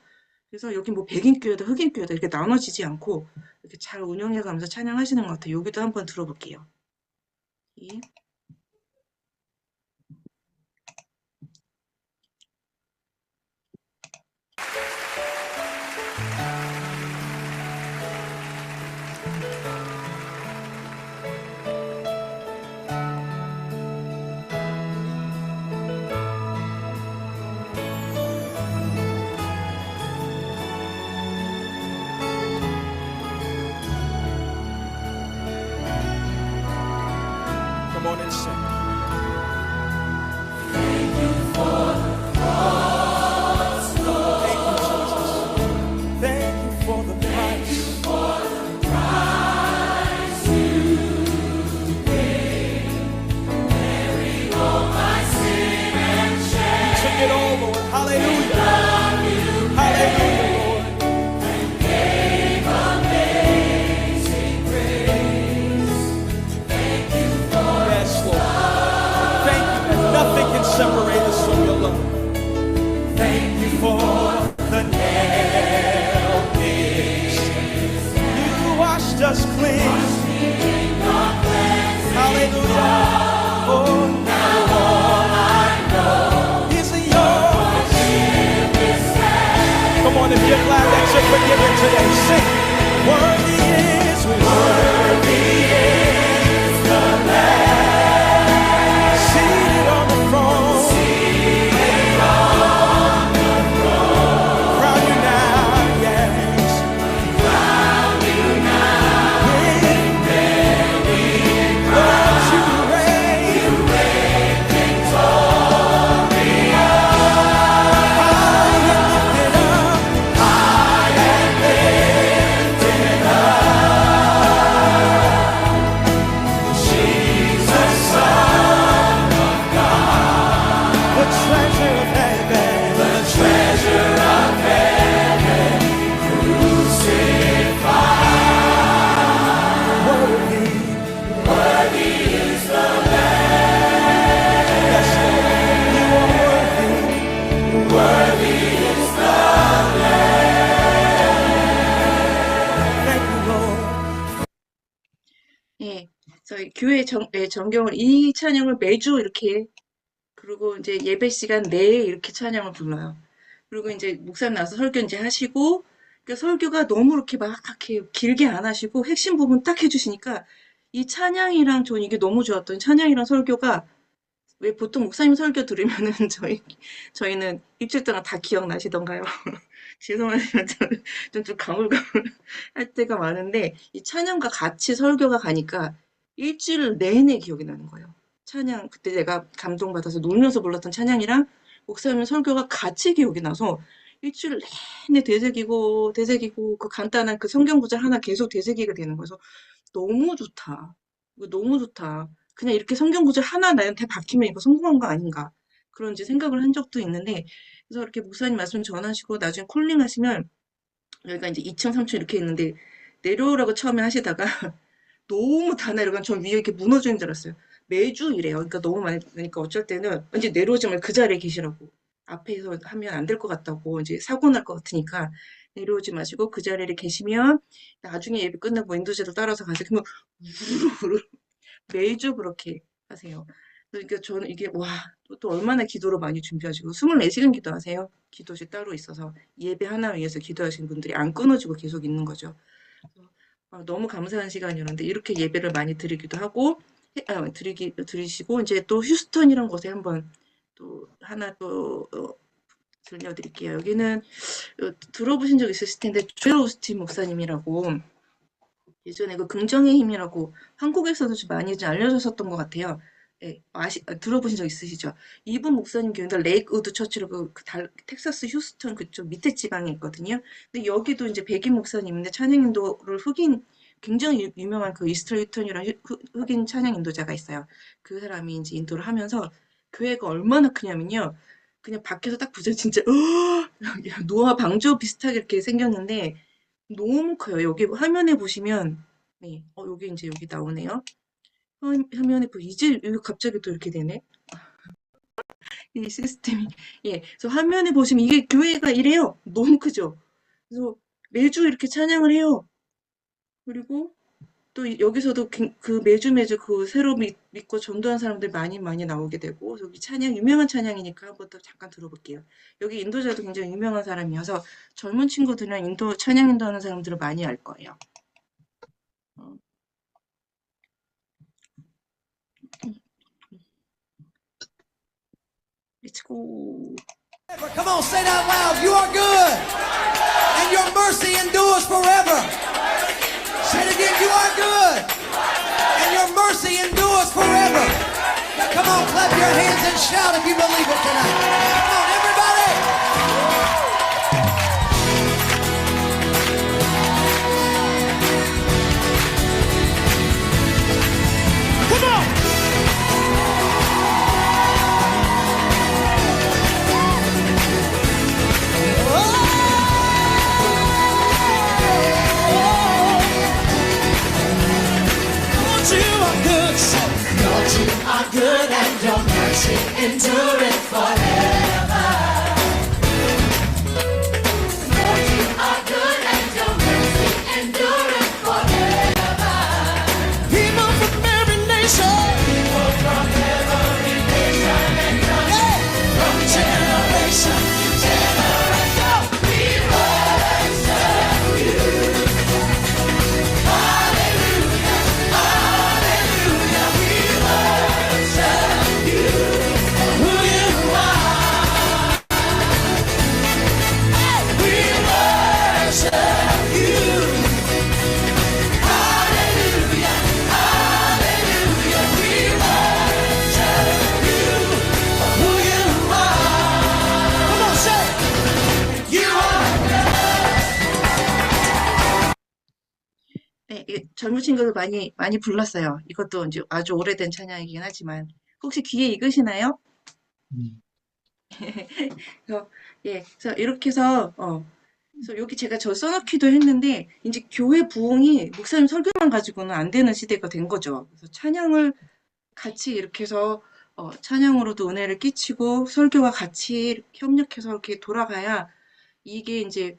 그래서 여기 뭐 백인 교회다 흑인 교회다 이렇게 나눠지지 않고 이렇게 잘 운영해 가면서 찬양하시는 것 같아요. 여기도 한번 들어볼게요. 예. Come on and sing. Thank you for the price. Took it all, Lord. Hallelujah. Hallelujah, Lord. Yes, Lord. Thank you that nothing can separate us from your love. Thank you for the nail pierced. You washed us clean. Hallelujah. Oh, now all I know is yours. Come on, if you're glad that you're forgiven today, sing. Worthy is the Lamb seated on the throne. Crown you now, yes. Lord, you reign. High and lifted up. 교회 정경을 이 찬양을 매주 이렇게 그리고 이제 예배 시간 내에 이렇게 찬양을 불러요. 그리고 이제 목사님 나와서 설교 이제 하시고 그러니까 설교가 너무 이렇게 막 이렇게 길게 안 하시고 핵심 부분 딱 해주시니까 이 찬양이랑 전 이게 너무 좋았던 찬양이랑 설교가 왜 보통 목사님 설교 들으면은 저희는 일주일 동안 다 기억나시던가요? 죄송하지만 저는 좀 가물가물 할 때가 많은데 이 찬양과 같이 설교가 가니까 일주일 내내 기억이 나는 거예요. 찬양 그때 제가 감동받아서 놀면서 불렀던 찬양이랑 목사님 설교가 같이 기억이 나서 일주일 내내 되새기고 그 간단한 그 성경 구절 하나 계속 되새기게 되는 거여서 너무 좋다. 이거 너무 좋다. 그냥 이렇게 성경 구절 하나 나한테 박히면 이거 성공한 거 아닌가. 그런 이제 생각을 한 적도 있는데 그래서 이렇게 목사님 말씀 전하시고 나중에 콜링 하시면 여기가 이제 2층, 3층 이렇게 있는데 내려오라고 처음에 하시다가 너무 다 내려가면 전 위에 이렇게 무너지는 줄 알았어요. 매주 이래요. 그러니까 너무 많이 그러니까 어쩔 때는 이제 내려오지 말고 그 자리에 계시라고. 앞에서 하면 안 될 것 같다고 이제 사고 날 것 같으니까 내려오지 마시고 그 자리에 계시면 나중에 예배 끝나고 인도제도 따라서 가세요. 그러면 우르르 매주 그렇게 하세요. 그러니까 저는 이게 와, 또 얼마나 기도를 많이 준비하시고 24시간 기도하세요. 기도실 따로 있어서 예배 하나 위해서 기도하시는 분들이 안 끊어지고 계속 있는 거죠. 그래서 너무 감사한 시간이었는데 이렇게 예배를 많이 드리기도 하고 드리시고 이제 또 휴스턴이란 곳에 한번 또 하나 또 들려드릴게요. 여기는 들어보신 적 있으실 텐데 조엘 오스틴 목사님이라고 예전에 그 긍정의 힘이라고 한국에서도 좀 많이 좀 알려졌었던 것 같아요. 예, 들어보신 적 있으시죠? 이분 목사님 교회가 레이크우드 처치로 텍사스 휴스턴 그쪽 밑에 지방에 있거든요. 근데 여기도 이제 백인 목사님인데 찬양 인도를 굉장히 유명한 그 이스터 유턴이라는 흑인 찬양 인도자가 있어요. 그 사람이 이제 인도를 하면서 교회가 얼마나 크냐면요. 그냥 밖에서 딱 보자 진짜 노아 방주 비슷하게 이렇게 생겼는데 너무 커요. 여기 화면에 보시면 네, 여기 이제 여기 나오네요. 화면에 이제 여기 갑자기 또 이렇게 되네. 이 시스템이 그래서 화면에 보시면 이게 교회가 이래요. 너무 크죠. 그래서 매주 이렇게 찬양을 해요. 그리고 또 여기서도 그 매주 그 새로 믿고 전도한 사람들 많이 나오게 되고 여기 유명한 찬양이니까 한번 더 잠깐 들어볼게요. 여기 인도자도 굉장히 유명한 사람이어서 젊은 친구들이랑 찬양 인도하는 사람들은 많이 알 거예요. Let's go. Come on, say that loud. You are good, and your mercy endures forever. Say it again. You are good, and your mercy endures forever. Now, come on, clap your hands and shout if you believe it tonight. Come on, everybody. Come on. Good and your mercy endureth forever. Lord, you are good and your mercy endureth forever. People from every nation, And from generation to generation, we worship you. Hallelujah, hallelujah, we worship you. Who you are, we worship you. Hallelujah, hallelujah, we worship you. Who you are, come on, say. you are. 네, 젊은 친구들 많이 불렀어요. 이것도 이제 아주 오래된 찬양이긴 하지만 혹시 귀에 익으시나요? 그래서 이렇게 해서 그래서 여기 제가 저 써놓기도 했는데 이제 교회 부흥이 목사님 설교만 가지고는 안 되는 시대가 된 거죠. 그래서 찬양을 같이 이렇게 해서 찬양으로도 은혜를 끼치고 설교와 같이 이렇게 협력해서 이렇게 돌아가야 이게 이제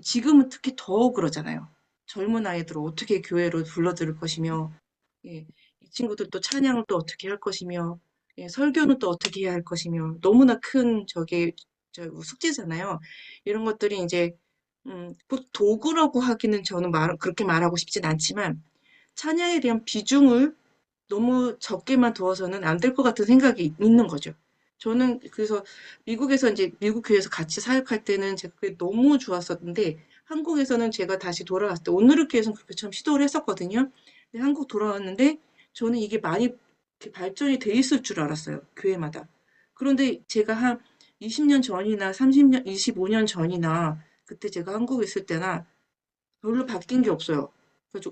지금은 특히 더 그러잖아요. 젊은 아이들을 어떻게 교회로 불러들일 것이며 이 친구들 또 찬양을 또 어떻게 할 것이며, 예, 설교는 또 어떻게 해야 할 것이며, 너무나 큰 숙제잖아요. 이런 것들이 이제, 꼭 도구라고 하기는 저는 그렇게 말하고 싶진 않지만, 찬양에 대한 비중을 너무 적게만 두어서는 안 될 것 같은 생각이 있는 거죠. 저는 그래서 미국에서 이제 미국 교회에서 같이 사역할 때는 제가 그게 너무 좋았었는데, 한국에서는 제가 다시 돌아왔을 때, 오늘의 교회에서는 그렇게 처음 시도를 했었거든요. 근데 한국 돌아왔는데, 저는 이게 많이 이렇게 발전이 돼 있을 줄 알았어요. 교회마다. 그런데 제가 한 20년 전이나 30년, 25년 전이나 그때 제가 한국에 있을 때나 별로 바뀐 게 없어요. 그래서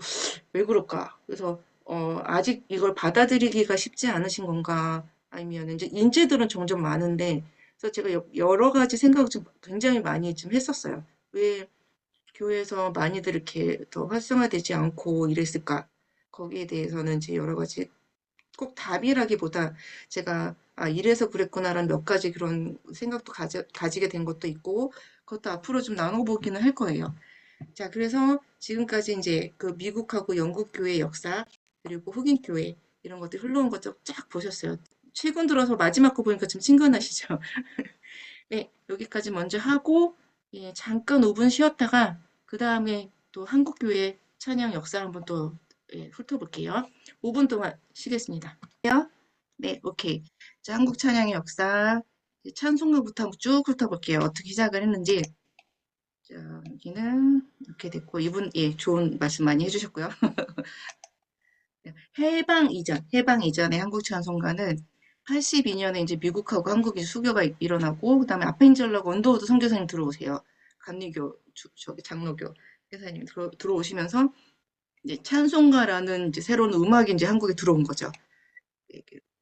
왜 그럴까? 그래서 아직 이걸 받아들이기가 쉽지 않으신 건가? 아니면 이제 인재들은 점점 많은데, 그래서 제가 여러 가지 생각을 좀 굉장히 많이 좀 했었어요. 왜 교회에서 많이들 이렇게 더 활성화되지 않고 이랬을까? 거기에 대해서는 이제 여러 가지 꼭 답이라기보다 제가 이래서 그랬구나라는 몇 가지 그런 생각도 가지게 된 것도 있고, 그것도 앞으로 좀 나눠보기는 할 거예요. 자, 그래서 지금까지 이제 그 미국하고 영국 교회 역사, 그리고 흑인 교회, 이런 것들 흘러온 것 쫙 보셨어요. 최근 들어서 마지막 거 보니까 좀 친근하시죠? 네, 여기까지 먼저 하고, 예, 잠깐 5분 쉬었다가, 그 다음에 또 한국 교회 찬양 역사 한번 또 훑어볼게요. 5분 동안 쉬겠습니다. 네, 오케이. 자, 한국 찬양의 역사, 찬송가부터 한번 쭉 훑어볼게요. 어떻게 시작을 했는지. 자, 여기는 이렇게 됐고, 이분, 예, 좋은 말씀 많이 해주셨고요. 해방 이전의 한국 찬송가는 82년에 이제 미국하고 한국이 수교가 일어나고, 그 다음에 아펜젤러가 원더우드 선교사님 들어오세요. 감리교, 저기 장로교 회사님 들어오시면서, 이제 찬송가라는 이제 새로운 음악이 이제 한국에 들어온 거죠.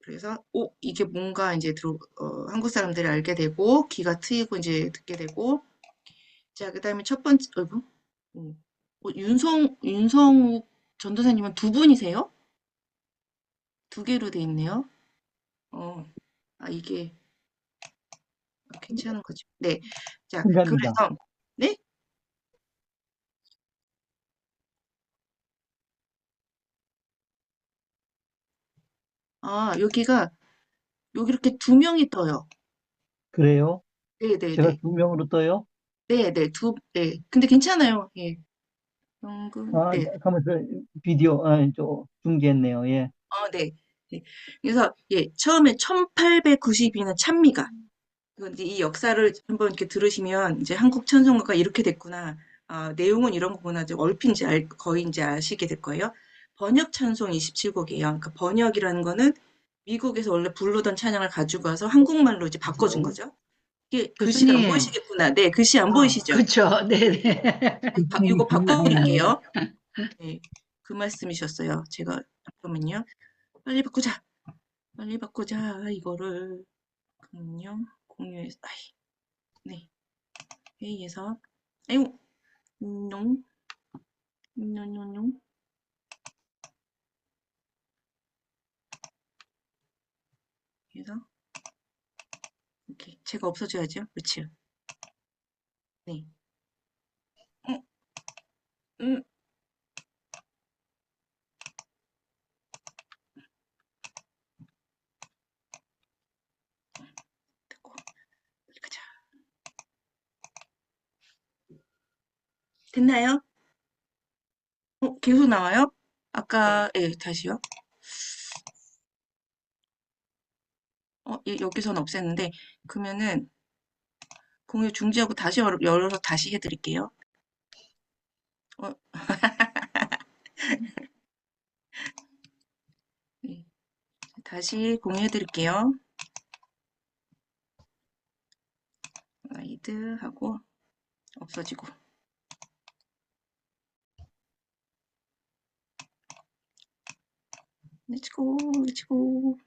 그래서, 이게 뭔가 이제 한국 사람들이 알게 되고, 귀가 트이고 이제 듣게 되고, 자, 그 다음에 첫 번째, 윤성욱 전도사님은 두 분이세요? 두 개로 돼 있네요. 이게 괜찮은 거지. 네. 자, 감사합니다. 그래서, 네? 여기가, 여기 이렇게 두 명이 떠요. 그래요? 네네네. 제가 2명으로 떠요? 네네. 네. 근데 괜찮아요. 예. 연금, 네. 가면서 비디오, 중계했네요. 예. 네. 네. 그래서, 예, 처음에 1892년 찬미가. 이제 이 역사를 한번 이렇게 들으시면, 이제 한국 찬송가가 이렇게 됐구나. 내용은 이런 거구나. 이제 얼핏 거의 이제 아시게 될 거예요. 번역 찬송 27곡이에요. 그러니까 번역이라는 거는 미국에서 원래 부르던 찬양을 가지고 와서 한국말로 이제 바꿔준 거죠. 이게 글씨가 안 교수님. 보이시겠구나. 네, 글씨 안 보이시죠? 그렇죠. 네네. 이거 바꿔드릴게요. 네, 그 말씀이셨어요. 제가, 잠깐만요. 빨리 바꾸자. 빨리 바꾸자. 이거를. 잠깐만요. 공유해서, 네. 회의에서. 아이고, 농, 농. 그래서, 이렇게. 제가 없어져야죠. 그렇죠. 네. 음. 됐고. 빨리 가자. 됐나요? 계속 나와요? 아까, 예, 다시요. 여기서는 없앴는데, 그러면은, 공유 중지하고 다시 열어서 다시 해드릴게요. 네. 다시 공유해드릴게요. 라이드 하고, 없어지고. 렛츠고.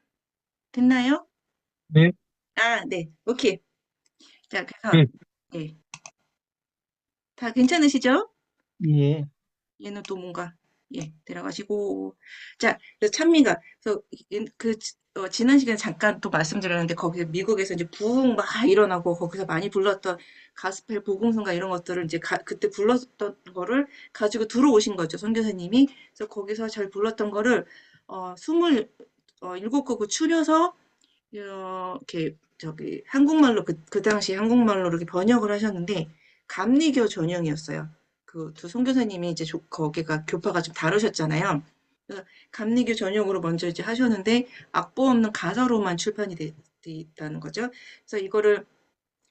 됐나요? 네. 네. 오케이. 자, 그래서, 네. 예. 다 괜찮으시죠? 예. 얘는 또 뭔가, 예, 데려가시고. 자, 그래서 찬미가, 그래서 지난 시간에 잠깐 또 말씀드렸는데, 거기서 미국에서 이제 부흥 막 일어나고, 거기서 많이 불렀던 가스펠 복음성가 이런 것들을 이제 그때 불렀던 거를 가지고 들어오신 거죠, 선교사님이. 그래서 거기서 잘 불렀던 거를 일곱 곡을 추려서 이렇게 저기 한국말로 그 당시 한국말로 이렇게 번역을 하셨는데 감리교 전형이었어요. 그 두 선교사님이 이제 거기가 교파가 좀 다르셨잖아요. 그래서 감리교 전형으로 먼저 이제 하셨는데 악보 없는 가사로만 출판이 돼 있다는 거죠. 그래서 이거를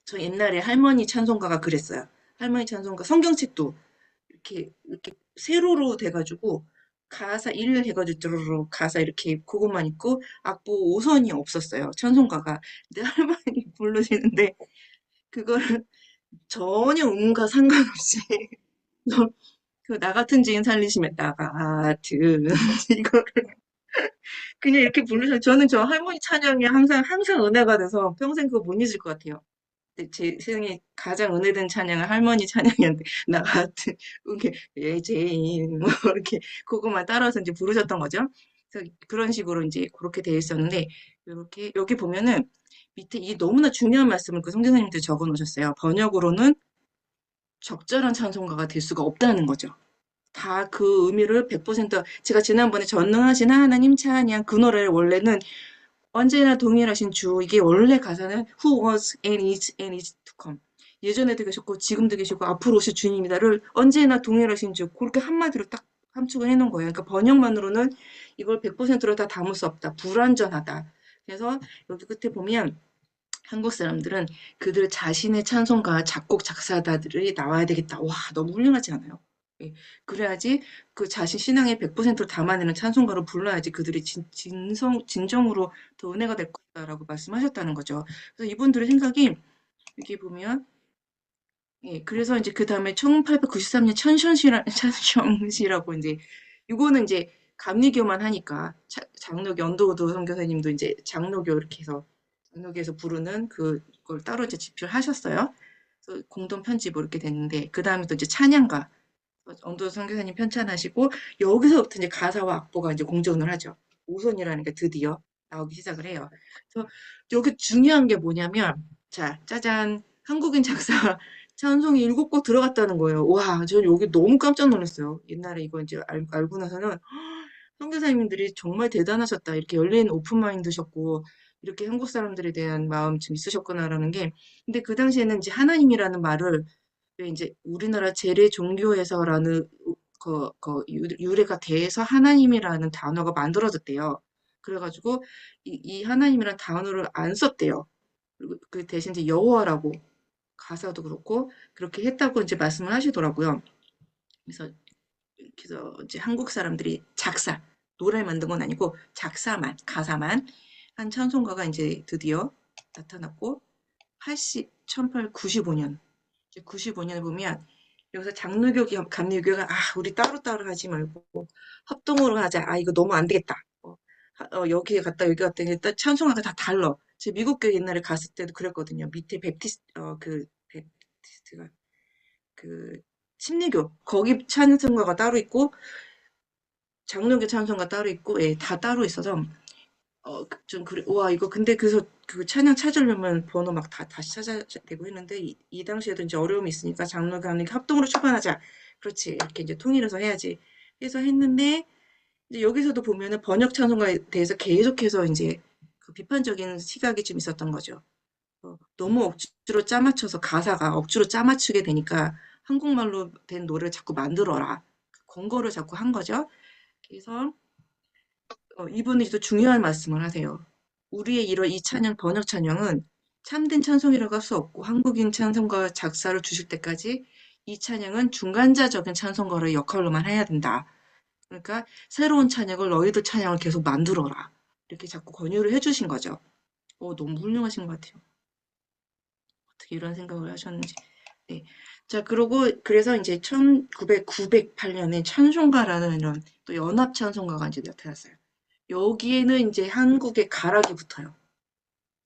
저 옛날에 할머니 찬송가가 그랬어요. 할머니 찬송가 성경책도 이렇게 세로로 돼가지고 가사 1 해가지고 뚜루루루 가사 이렇게 그것만 있고 악보 5선이 없었어요. 찬송가가. 근데 할머니 부르시는데 그거를 전혀 음과 상관없이 그 나 같은 지인 살리시면 나 같은 이거를 그냥 이렇게 부르셔. 저는 저 할머니 찬양이 항상 은혜가 돼서 평생 그거 못 잊을 것 같아요. 근데 제 생에 가장 은혜된 찬양은 할머니 찬양이었는데 나 같은 이렇게 예제인 뭐 이렇게 그것만 따라서 이제 부르셨던 거죠. 그래서 그런 식으로 이제 그렇게 돼 있었는데 이렇게 여기 보면은 밑에 이 너무나 중요한 말씀을 그 선교사님들 적어 놓으셨어요. 번역으로는 적절한 찬송가가 될 수가 없다는 거죠. 다 그 의미를 100% 제가 지난번에 전능하신 하나님 찬양 그 노래를 원래는 언제나 동일하신 주 이게 원래 가사는 Who was and is to come 예전에도 계셨고 지금도 계시고 앞으로 오실 주님이다를 언제나 동일하신 주 그렇게 한마디로 딱 함축을 해놓은 거예요. 그러니까 번역만으로는 이걸 100%로 다 담을 수 없다. 불완전하다. 그래서 여기 끝에 보면 한국 사람들은 그들 자신의 찬송가 작곡 작사가들이 나와야 되겠다. 와 너무 훌륭하지 않아요? 예, 그래야지 그 자신 신앙의 100%를 담아내는 찬송가로 불러야지 그들이 진정으로 더 은혜가 될 거다라고 말씀하셨다는 거죠. 그래서 이분들의 생각이 여기 보면 예, 그래서 이제 그 다음에 1893년 천션시라고 이제 이거는 이제 감리교만 하니까 장로교 언더우드 선교사님도 이제 장로교 이렇게 해서 장로교에서 부르는 그걸 따로 이제 집필하셨어요. 그래서 공동 편집으로 이렇게 됐는데 그 다음에 또 이제 찬양가 언더우드 선교사님 편찬하시고 여기서부터 이제 가사와 악보가 이제 공존을 하죠. 5선이라는 게 드디어 나오기 시작을 해요. 그래서 여기 중요한 게 뭐냐면 자 짜잔 한국인 작사 찬송이 7곡 들어갔다는 거예요. 와, 전 여기 너무 깜짝 놀랐어요. 옛날에 이거 이제 알고 나서는 선교사님들이 정말 대단하셨다. 이렇게 열린 오픈마인드셨고 이렇게 한국 사람들에 대한 마음 좀 있으셨구나라는 게. 근데 그 당시에는 이제 하나님이라는 말을 왜 이제 우리나라 재래 종교에서라는 유래가 돼서 하나님이라는 단어가 만들어졌대요. 그래가지고 이 하나님이라는 단어를 안 썼대요. 그리고 그 대신 이제 여호와라고 가사도 그렇고 그렇게 했다고 이제 말씀을 하시더라고요. 그래서 이제 한국 사람들이 노래를 만든 건 아니고 가사만 한 찬송가가 이제 드디어 나타났고 1895년 95년에 보면 여기서 장로교 감리교가 우리 따로따로 하지 말고 합동으로 하자. 이거 너무 안 되겠다. 여기 갔다 여기 갔다 일단 찬송가가 다 달라. 제 미국 교회 옛날에 갔을 때도 그랬거든요. 밑에 베프티스트가 침례교 거기 찬송가가 따로 있고 장로교 찬송가 따로 있고 예, 다 따로 있어서 좀 그래. 와 이거 근데 그래서 그 찬양 찾으려면 번호 막 다시 찾아야 되고 했는데 이 당시에도 이제 어려움이 있으니까 장로교 합동으로 출판하자. 그렇지 이렇게 이제 통일해서 해야지 해서 했는데 이제 여기서도 보면은 번역 찬송가에 대해서 계속해서 이제 그 비판적인 시각이 좀 있었던 거죠. 너무 억지로 짜맞춰서 가사가 억지로 짜맞추게 되니까 한국말로 된 노래를 자꾸 만들어라. 권고를 자꾸 한 거죠. 그래서 이분이 또 중요한 말씀을 하세요. 우리의 이 찬양, 번역 찬양은 참된 찬송이라고 할 수 없고 한국인 찬송가 작사를 주실 때까지 이 찬양은 중간자적인 찬송가의 역할로만 해야 된다. 그러니까 새로운 찬양을 너희들 찬양을 계속 만들어라. 이렇게 자꾸 권유를 해주신 거죠. 너무 훌륭하신 것 같아요. 어떻게 이런 생각을 하셨는지. 네. 자, 그래서 이제 1908년에 찬송가라는 이런 또 연합 찬송가가 이제 나타났어요. 여기에는 이제 한국의 가락이 붙어요.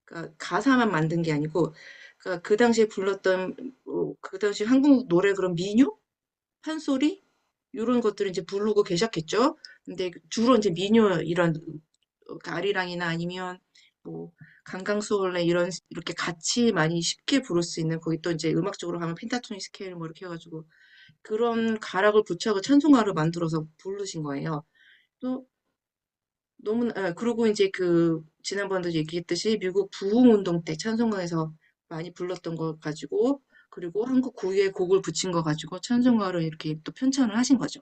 그러니까 가사만 만든 게 아니고, 그러니까 그 당시에 불렀던, 그 당시 한국 노래 그런 민요? 판소리? 이런 것들을 이제 부르고 계셨겠죠? 근데 주로 이제 민요, 이런, 아리랑이나 아니면, 뭐, 강강수월래 이렇게 같이 많이 쉽게 부를 수 있는, 거기 또 이제 음악적으로 가면 펜타토닉 스케일 뭐 이렇게 해가지고, 그런 가락을 붙여서 찬송가를 만들어서 부르신 거예요. 또, 그리고 이제 지난번에도 얘기했듯이 미국 부흥운동 때 찬송가에서 많이 불렀던 거 가지고, 그리고 한국 고유의 곡을 붙인 거 가지고 찬송가를 이렇게 또 편찬을 하신 거죠.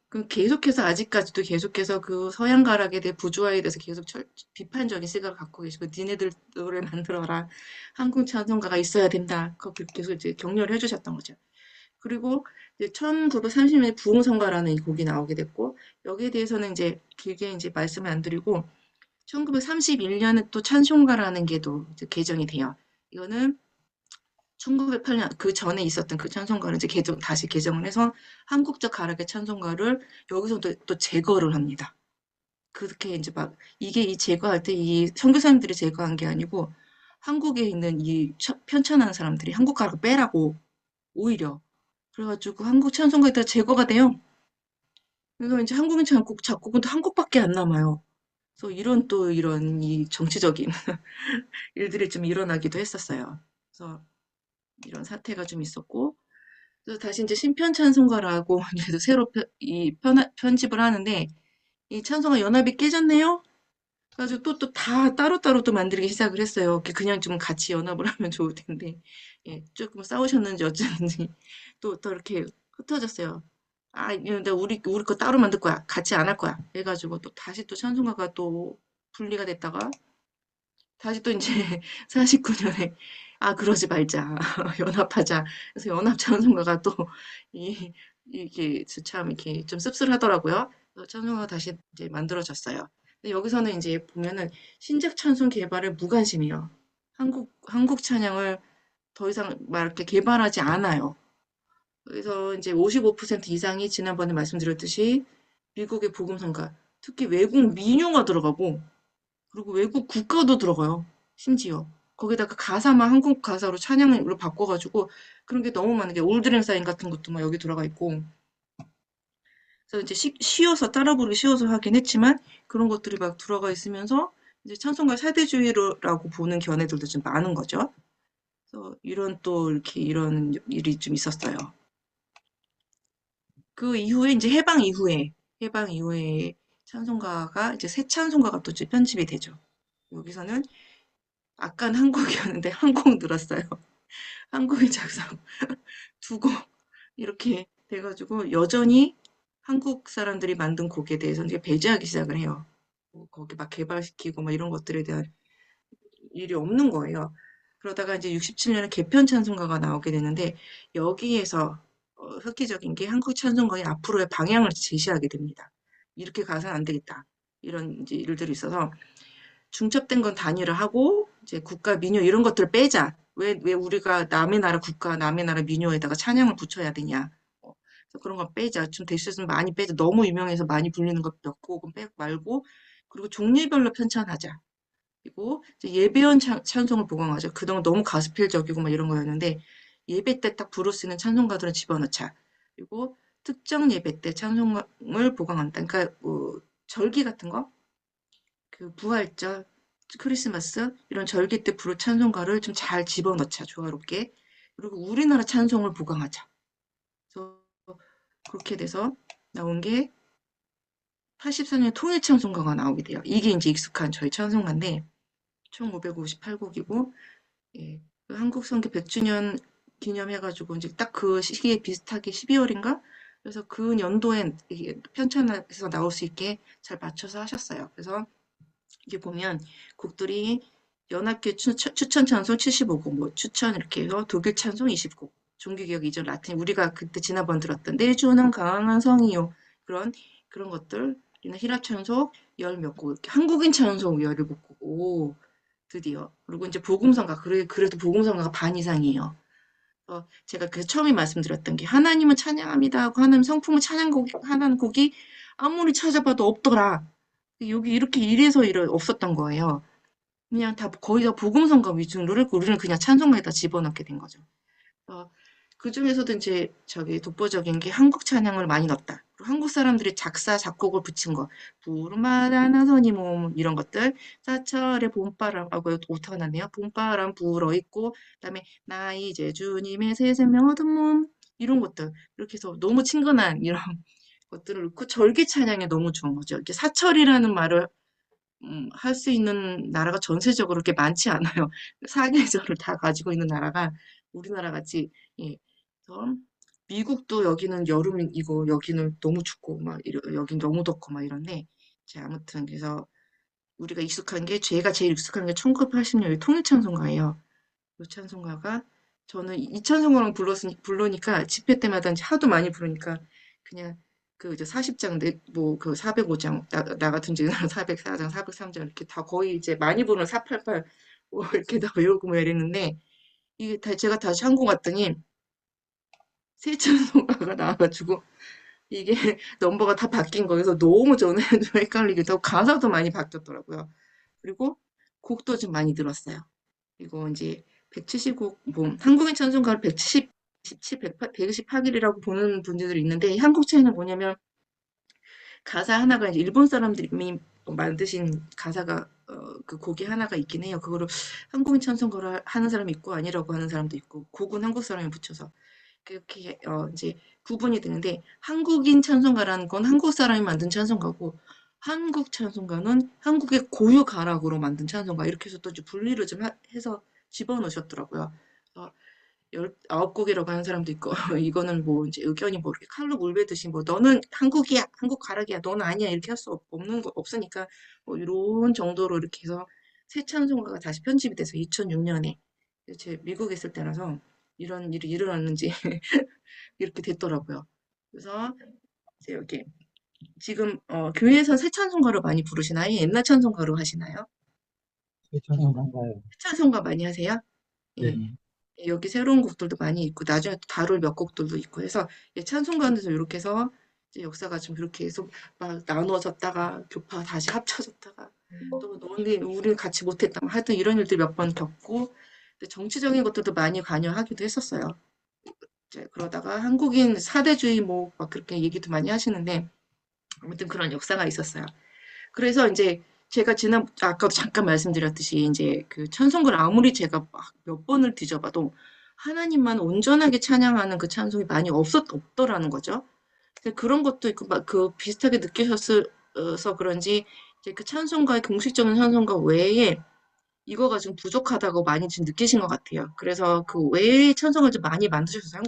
그래서 계속해서 아직까지도 계속해서 그 서양 가락에 대해 부조화에 대해서 계속 비판적인 시각을 갖고 계시고, 니네들 노래 만들어라. 한국 찬송가가 있어야 된다. 그렇게 계속 이제 격려를 해주셨던 거죠. 그리고 이제 1930년에 부흥성가라는 이 곡이 나오게 됐고, 여기에 대해서는 이제 길게 이제 말씀을 안 드리고, 1931년에 또 찬송가라는 게 또 개정이 돼요. 이거는 1908년 그 전에 있었던 그 찬송가를 이제 다시 개정을 해서 한국적 가락의 찬송가를 여기서 또 제거를 합니다. 그렇게 이제 막 이게 이 제거할 때 이 선교사님들이 제거한 게 아니고 한국에 있는 이 편찬하는 사람들이 한국 가락을 빼라고 오히려 그래가지고 한국 찬송가에다 제거가 돼요. 그래서 이제 한국인 작곡은 또 한 곡밖에 안 남아요. 그래서 이런 이 정치적인 일들이 좀 일어나기도 했었어요. 그래서 이런 사태가 좀 있었고, 그래서 다시 이제 신편 찬송가라고 이제 새로 편집을 하는데, 이 찬송가 연합이 깨졌네요? 그래가지고 또 다 따로따로 또 만들기 시작을 했어요. 그냥 좀 같이 연합을 하면 좋을 텐데, 예, 조금 싸우셨는지 어쩌는지 또 이렇게 흩어졌어요. 근데 우리 거 따로 만들 거야. 같이 안 할 거야. 해가지고 또 다시 또 찬송가가 또 분리가 됐다가, 다시 또 이제 49년에 그러지 말자. 연합하자. 그래서 연합 찬송가가 또 이게 참 이렇게 좀 씁쓸하더라고요. 그래서 찬송가가 다시 이제 만들어졌어요. 근데 여기서는 이제 보면은 신작 찬송 개발에 무관심이에요. 한국 찬양을 더 이상 막 이렇게 개발하지 않아요. 그래서 이제 55% 이상이 지난번에 말씀드렸듯이 미국의 복음성가, 특히 외국 민요가 들어가고, 그리고 외국 국가도 들어가요. 심지어. 거기다가 가사만 한국 가사로 찬양으로 바꿔가지고 그런 게 너무 많은 게 올드랭사인 같은 것도 막 여기 들어가 있고. 그래서 이제 쉬워서 따라 부르기 쉬워서 하긴 했지만 그런 것들이 막 들어가 있으면서 이제 찬송가 세대주의라고 보는 견해들도 좀 많은 거죠. 그래서 이런 일이 좀 있었어요. 그 이후에 이제 해방 이후에 찬송가가 이제 새 찬송가가 또 이제 편집이 되죠. 여기서는 아까는 한국이었는데 한 곡 늘었어요. 한국인 작사 두 곡 이렇게 돼가지고 여전히 한국 사람들이 만든 곡에 대해서 이제 배제하기 시작을 해요. 거기 막 개발시키고 막 이런 것들에 대한 일이 없는 거예요. 그러다가 이제 67년에 개편 찬송가가 나오게 되는데 여기에서 획기적인 게 한국 찬송가의 앞으로의 방향을 제시하게 됩니다. 이렇게 가서는 안 되겠다. 이런 이제 일들이 있어서 중첩된 건 단일화하고 이제 국가 민요 이런 것들을 빼자. 왜 우리가 남의 나라 국가, 남의 나라 민요에다가 찬양을 붙여야 되냐. 그래서 그런 거 빼자. 좀 대시했으면 많이 빼자. 너무 유명해서 많이 불리는 것 몇 곡은 빼고 말고 그리고 종류별로 편찬하자. 그리고 이제 예배원 찬송을 보강하자. 그동안 너무 가스펠적이고 막 이런 거였는데 예배 때 딱 부를 수 있는 찬송가들은 집어넣자. 그리고 특정 예배 때 찬송을 보강한다. 그러니까 절기 같은 거, 부활절, 크리스마스 이런 절기 때 부를 찬송가를 좀 잘 집어넣자. 조화롭게. 그리고 우리나라 찬송을 보강하자. 그래서 그렇게 돼서 나온 게 84년 통일 찬송가가 나오게 돼요. 이게 이제 익숙한 저희 찬송가인데 1558곡이고 예, 한국 선교 100주년 기념해가지고 이제 딱 그 시기에 비슷하게 12월인가? 그래서 그 연도에 편찬해서 나올 수 있게 잘 맞춰서 하셨어요. 그래서 이게 보면 곡들이 연합교 추천 찬송 75곡, 뭐 추천 이렇게 해서 독일 찬송 20곡, 종교개혁 이전 라틴 우리가 그때 지난번 들었던 내 주는 강한 성이요 그런 것들, 히랍 찬송 열 몇 곡, 이렇게 한국인 찬송 17곡, 오 드디어. 그리고 이제 복음성가 그래도 복음성가가 반 이상이에요. 제가 처음에 말씀드렸던 게 하나님은 찬양합니다 하고 하나님 성품은 하나는 곡이 아무리 찾아봐도 없더라. 여기 이렇게 이래서 없었던 거예요. 그냥 거의 다 복음성가 위주로 우리는 그냥 찬송가에다 집어넣게 된 거죠. 그 중에서도 이제 독보적인 게 한국 찬양을 많이 넣었다. 그리고 한국 사람들이 작사, 작곡을 붙인 거. 부르마다 나선이 몸 이런 것들. 사철의 봄바람, 이거 오타가 났네요. 봄바람 불어있고 그다음에 나 이제 주님의 새 생명 얻은 몸 이런 것들. 이렇게 해서 너무 친근한 이런 것들을 넣고 절기 찬양에 너무 좋은 거죠. 이렇게 사철이라는 말을 할 수 있는 나라가 전세적으로 그렇게 많지 않아요. 사계절을 다 가지고 있는 나라가 우리나라 같이 예. 그래서 미국도 여기는 여름이고 여기는 너무 춥고 막 여긴 너무 덥고 막 이런데 이제 아무튼 그래서 우리가 익숙한 게 제가 제일 익숙한 게 1980년의 통일찬송가예요. 이 찬송가가 저는 이 찬송가랑 부르니까 집회 때마다 이제 하도 많이 부르니까 그냥 그 이제 40장 뭐그 405장 나 같은 경우는 404장, 403장 이렇게 다 거의 이제 많이 부르는 488 뭐 이렇게 다 외우고 뭐 이랬는데 이게 제가 다시 한국 왔더니 새 찬송가가 나와가지고 이게 넘버가 다 바뀐 거여서 너무 저는 좀 헷갈리기도 하고 가사도 많이 바뀌었더라고요. 그리고 곡도 좀 많이 늘었어요. 이거 이제 170곡, 뭐 한국인 찬송가를 128일이라고 보는 분들이 있는데 한국 차이는 뭐냐면 가사 하나가 이제 일본 사람들이 만드신 가사가 그 곡이 하나가 있긴 해요. 그거를 한국인 찬송가를 하는 사람이 있고 아니라고 하는 사람도 있고 곡은 한국 사람이 붙여서 그렇게 이제 구분이 되는데 한국인 찬송가라는 건 한국 사람이 만든 찬송가고 한국 찬송가는 한국의 고유 가락으로 만든 찬송가 이렇게 해서 또 이제 분리를 좀 해서 집어넣으셨더라고요. 19곡이라고 하는 사람도 있고 이거는 뭐 이제 의견이 뭐 이렇게 칼로 물베듯이 뭐 너는 한국이야 한국 가락이야 너는 아니야 이렇게 할 수 없으니까 뭐 이런 정도로 이렇게 해서 새 찬송가가 다시 편집이 돼서 2006년에 제 미국에 있을 때라서 이런 일이 일어났는지 이렇게 됐더라고요. 그래서 이제 여기 지금 교회에서 새 찬송가로 많이 부르시나요? 옛날 찬송가로 하시나요? 새 찬송가인가요? 새 찬송가 많이 하세요? 예. 네. 여기 새로운 곡들도 많이 있고 나중에 또 다룰 몇 곡들도 있고 해서 찬송가에서 이렇게 해서 이제 역사가 좀 이렇게 해서 막 나누어졌다가 교파 다시 합쳐졌다가 또 너네 우리는 같이 못했다 하여튼 이런 일들 몇 번 겪고 정치적인 것들도 많이 관여하기도 했었어요. 이제 그러다가 한국인 사대주의 뭐 막 그렇게 얘기도 많이 하시는데 아무튼 그런 역사가 있었어요. 그래서 이제 제가 아까도 잠깐 말씀드렸듯이 이제 그 찬송가를 아무리 제가 막 몇 번을 뒤져봐도 하나님만 온전하게 찬양하는 그 찬송이 많이 없더라는 거죠. 그런 것도 있고 막 그 비슷하게 느끼셔서 그런지 이제 그 찬송가의 공식적인 찬송가 외에 이거가 좀 부족하다고 많이 지금 느끼신 것 같아요. 그래서 그 외의 찬송을 좀 많이 만드셨어요.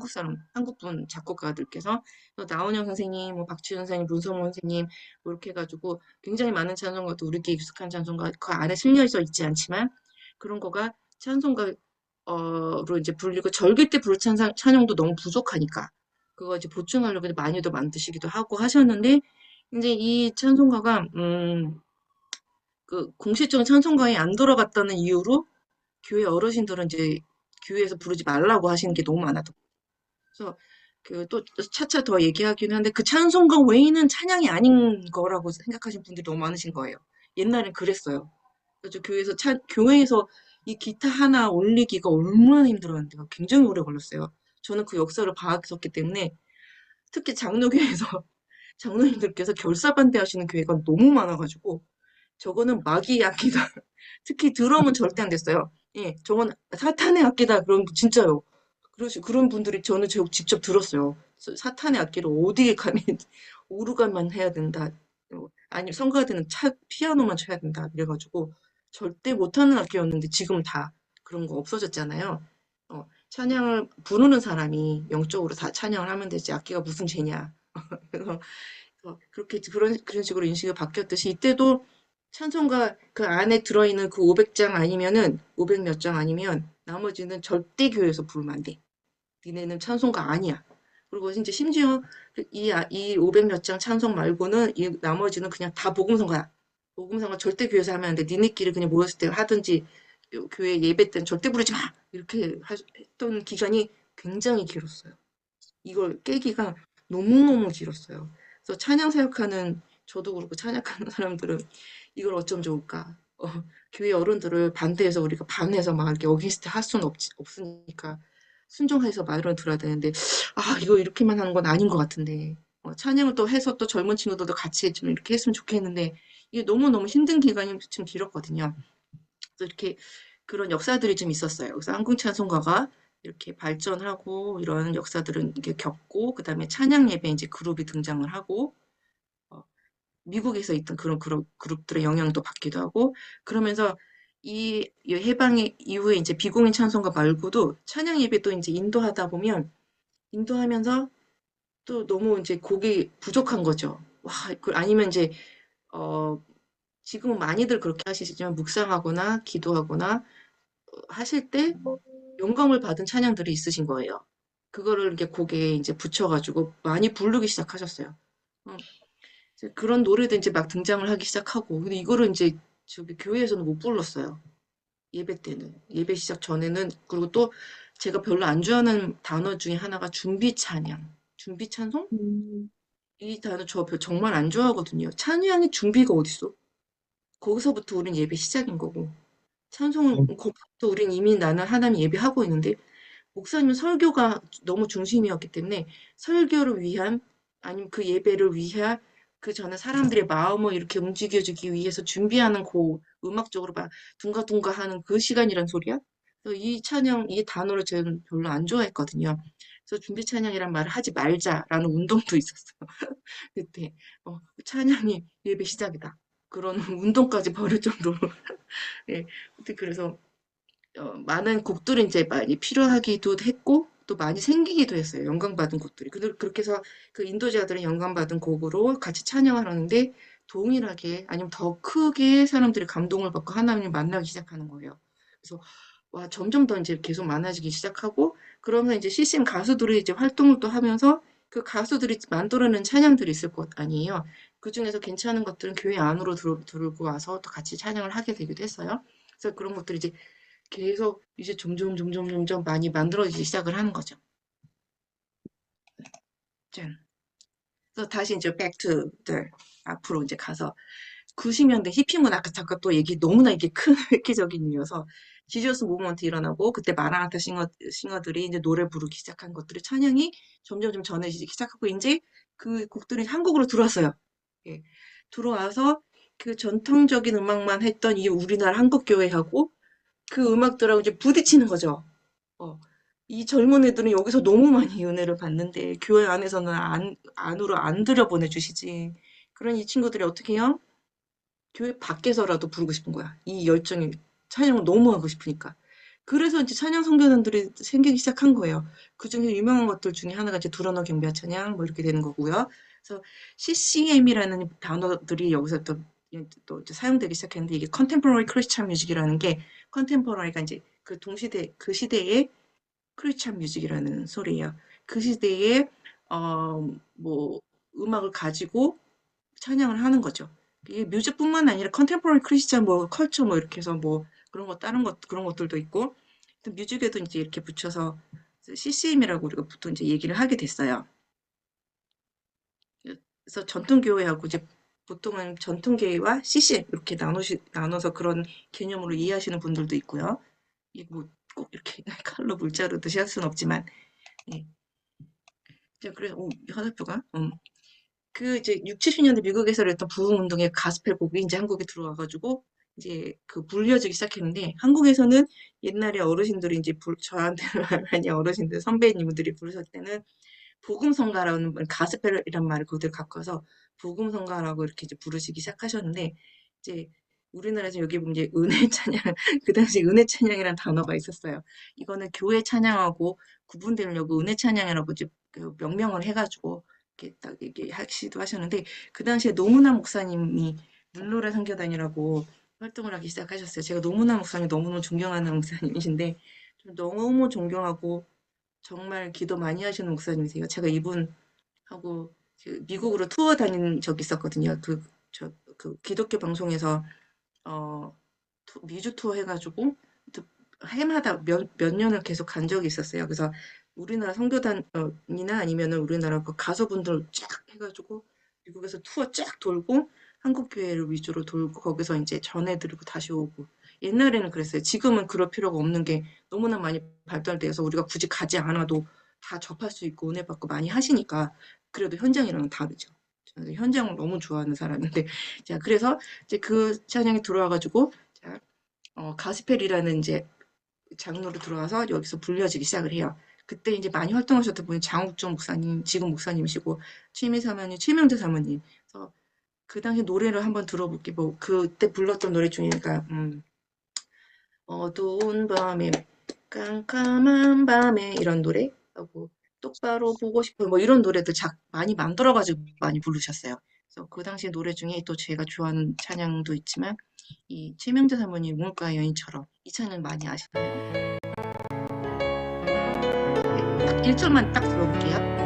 한국분 작곡가들께서. 나훈영 선생님, 뭐 박지윤 선생님, 문성호 선생님, 뭐 이렇게 해가지고 굉장히 많은 찬송가도 우리께 익숙한 찬송가 그 안에 실려져 있지 않지만 그런 거가 찬송가로 이제 불리고 절기 때 부를 찬양도 너무 부족하니까 그거 이제 보충하려고 많이도 만드시기도 하고 하셨는데 이제 이 찬송가가 그 공식적인 찬송가에 안 들어갔다는 이유로 교회 어르신들은 이제 교회에서 부르지 말라고 하시는 게 너무 많았던 거예요. 그래서 또 차차 더 얘기하기는 한데 그 찬송가 외에는 찬양이 아닌 거라고 생각하시는 분들이 너무 많으신 거예요. 옛날엔 그랬어요. 그래서 교회에서 이 기타 하나 올리기가 얼마나 힘들었는데 굉장히 오래 걸렸어요. 저는 그 역사를 파악했었기 때문에 특히 장로교회에서 장로님들께서 결사반대하시는 교회가 너무 많아가지고 저거는 마귀의 악기다. 특히 드럼은 절대 안 됐어요. 예, 저건 사탄의 악기다. 그럼 진짜요. 그런 분들이 저는 직접 들었어요. 사탄의 악기를 어디에 감히 오르간만 해야 된다. 아니 성가가 되는 피아노만 쳐야 된다. 그래가지고 절대 못하는 악기였는데 지금 다 그런 거 없어졌잖아요. 찬양을 부르는 사람이 영적으로 다 찬양을 하면 되지 악기가 무슨 죄냐. 그래서 그렇게 그런 식으로 인식이 바뀌었듯이 이때도 찬송가 그 안에 들어있는 그 500장 아니면은 500 몇 장 아니면 나머지는 절대 교회에서 부르면 안 돼. 니네는 찬송가 아니야. 그리고 이제 심지어 이 500 몇 장 찬송 말고는 이 나머지는 그냥 다 복음성가야. 복음성가 절대 교회에서 하면 안 돼. 니네끼리 그냥 모였을 때 하든지 교회 예배 때는 절대 부르지 마. 이렇게 했던 기간이 굉장히 길었어요. 이걸 깨기가 너무너무 길었어요. 그래서 찬양 사역하는 저도 그렇고 찬양하는 사람들은 이걸 어쩜 좋을까? 교회 어른들을 반대해서 우리가 반해서 막 이렇게 어게인스트 할 수는 없으니까 순종해서 말을 들어야 되는데 이거 이렇게만 하는 건 아닌 것 같은데 찬양을 또 해서 또 젊은 친구들도 같이 좀 이렇게 했으면 좋겠는데 이게 너무너무 힘든 기간이 좀 길었거든요. 그래서 이렇게 그런 역사들이 좀 있었어요. 그래서 한국 찬송가가 이렇게 발전하고 이런 역사들은 이렇게 겪고 그다음에 찬양 예배 이제 그룹이 등장을 하고 어, 미국에서 있던 그런 그룹들의 영향도 받기도 하고 그러면서 이 해방 이후에 이제 비공인 찬송가 말고도 찬양 예배도 이제 인도하다 보면 인도하면서 또 너무 이제 곡이 부족한 거죠. 와, 아니면 이제 어, 지금은 많이들 그렇게 하시지만 묵상하거나 기도하거나 하실 때 영감을 받은 찬양들이 있으신 거예요. 그거를 이렇게 곡에 이제 붙여가지고 많이 부르기 시작하셨어요. 어, 이제 그런 노래도 이제 막 등장을 하기 시작하고, 근데 이거를 이제 저기 교회에서는 못 불렀어요. 예배 때는. 예배 시작 전에는. 그리고 또 제가 별로 안 좋아하는 단어 중에 하나가 준비 찬양. 준비 찬송? 이 단어 정말 안 좋아하거든요. 찬양의 준비가 어딨어? 거기서부터 우린 예배 시작인 거고. 찬송은 거기서부터 우린 이미 나는 하나님 예배하고 있는데 목사님은 설교가 너무 중심이었기 때문에 설교를 위한 아니면 그 예배를 위한 그 전에 사람들의 마음을 이렇게 움직여주기 위해서 준비하는 그 음악적으로 막 둥가둥가 하는 그 시간이란 소리야? 그래서 이 찬양, 이 단어를 저는 별로 안 좋아했거든요. 그래서 준비 찬양이란 말을 하지 말자라는 운동도 있었어요. 그때 찬양이 예배 시작이다. 그런 운동까지 벌일 정도로 예, 아무튼 그래서 많은 곡들이 이제 많이 필요하기도 했고 또 많이 생기기도 했어요. 영감받은 곡들이. 그렇게 해서 그 인도자들은 영감받은 곡으로 같이 찬양을 하는데 동일하게 아니면 더 크게 사람들이 감동을 받고 하나님을 만나기 시작하는 거예요. 그래서 와 점점 더 이제 계속 많아지기 시작하고 그러면 이제 CCM 가수들이 이제 활동을 또 하면서 그 가수들이 만들어낸 찬양들이 있을 것 아니에요. 그 중에서 괜찮은 것들은 교회 안으로 들고 와서 또 같이 찬양을 하게 되기도 했어요. 그래서 그런 것들이 이제 계속 이제 점점 많이 만들어지기 시작을 하는 거죠. 짠. 그래서 다시 이제 back to the 앞으로 이제 가서 90년대 히피문 아까 잠깐 또 얘기 너무나 이게 큰 획기적인 이유여서 지저스 무브먼트 일어나고 그때 마라나타 싱어들이 이제 노래 부르기 시작한 것들이 찬양이 점점 좀 전해지기 시작하고 이제 그 곡들이 한국으로 들어왔어요. 예. 들어와서 그 전통적인 음악만 했던 이 우리나라 한국교회하고 그 음악들하고 이제 부딪히는 거죠. 이 젊은 애들은 여기서 너무 많이 은혜를 받는데 교회 안에서는 안으로 안 들여보내주시지. 그런 이 친구들이 어떻게 해요? 교회 밖에서라도 부르고 싶은 거야. 이 열정이 찬양을 너무 하고 싶으니까. 그래서 이제 찬양 선교단들이 생기기 시작한 거예요. 그 중에 유명한 것들 중에 하나가 이제 두라노 경배와 찬양 뭐 이렇게 되는 거고요. 그래서 CCM이라는 단어들이 여기서 또 이제 사용되기 시작했는데 이게 Contemporary Christian Music이라는 게 Contemporary가 이제 그 동시대 그 시대의 크리스찬 뮤직이라는 소리예요. 그 시대에 뭐 음악을 가지고 찬양을 하는 거죠. 이게 뮤직뿐만 아니라 컨템포러리 크리스찬 뭐 컬처 뭐 이렇게 해서 뭐 그런 거 다른 것 그런 것들도 있고 뮤직에도 이제 이렇게 붙여서 CCM이라고 우리가 보통 이제 얘기를 하게 됐어요. 그래서 전통교회하고 이제 보통은 전통교회와 CCM 이렇게 나눠서 그런 개념으로 이해하시는 분들도 있고요. 이게 뭐 꼭 이렇게 칼로 물자로 드실 수는 없지만, 예. 자, 그래서, 화살표가, 그 이제 60, 70년대 미국에서 했던 부흥운동의 가스펠 곡이 이제 한국에 들어와가지고, 이제 그 불려지기 시작했는데, 한국에서는 옛날에 어르신들이 이제 저한테 많이 어르신들, 선배님들이 부르실 때는, 복음성가라는 가스펠이란 말을 그대로 갖고 와서, 복음성가라고 이렇게 이제 부르시기 시작하셨는데, 이제 우리나라에서 여기 보면 이제 은혜 찬양, 그 당시 은혜 찬양이라는 단어가 있었어요. 이거는 교회 찬양하고 구분되려고 은혜 찬양이라고 이제 그 명명을 해가지고 이렇게 딱 이게 하시기도 하셨는데 그 당시에 노무나 목사님이 물노래 선교단이라고 활동을 하기 시작하셨어요. 제가 노무나 목사님 너무너무 존경하는 목사님이신데 좀 너무 존경하고 정말 기도 많이 하시는 목사님이세요. 제가 이분하고 미국으로 투어 다닌 적이 있었거든요. 그 기독교 방송에서 미주 투어 해가지고 해마다 몇 년을 계속 간 적이 있었어요. 그래서 우리나라 선교단이나 아니면은 우리나라 그 가수분들 쫙 해가지고 미국에서 투어 쫙 돌고 한국 교회를 위주로 돌고 거기서 이제 전해드리고 다시 오고 옛날에는 그랬어요. 지금은 그럴 필요가 없는 게 너무나 많이 발달돼서 우리가 굳이 가지 않아도 다 접할 수 있고 은혜 받고 많이 하시니까 그래도 현장이랑은 다르죠. 저는 현장을 너무 좋아하는 사람인데 자 그래서 이제 그 찬양이 들어와가지고 자 가스펠이라는 이제 장로로 들어와서 여기서 불려지기 시작을 해요. 그때 이제 많이 활동하셨던 분이 장욱정 목사님, 지금 목사님이시고 최미 사모님, 최명재 사모님. 그래서 그 당시 노래를 한번 들어볼게요. 뭐 그때 불렀던 노래 중이니까 어두운 밤에 깜깜한 밤에 이런 노래 하고 똑바로 보고 싶어 뭐 이런 노래들 많이 만들어가지고 많이 부르셨어요. 그래서 그 당시 노래 중에 또 제가 좋아하는 찬양도 있지만 이 최명재 사모님 우물가의 여인처럼 이 찬양 많이 아시나요? 네, 딱 1절만 딱 들어볼게요.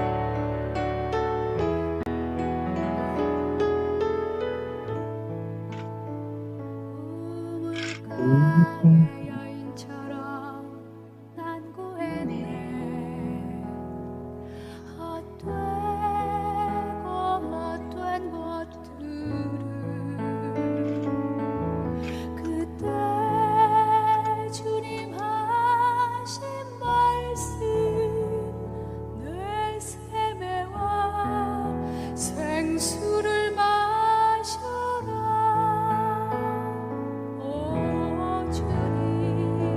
우물가의 여인처럼 난 구했네. 헛된 것들을 그때 주님 하신 말씀 내 세매와 생수를 마셔라. 오 주님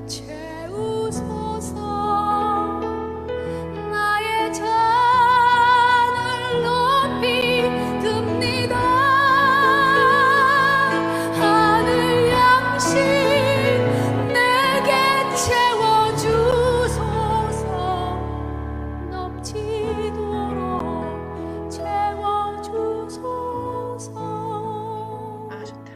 채우소서. 나의 잔을 높이 듭니다. 하늘 양식 내게 채워주소서. 넘치도록 채워주소서. 아, 좋다.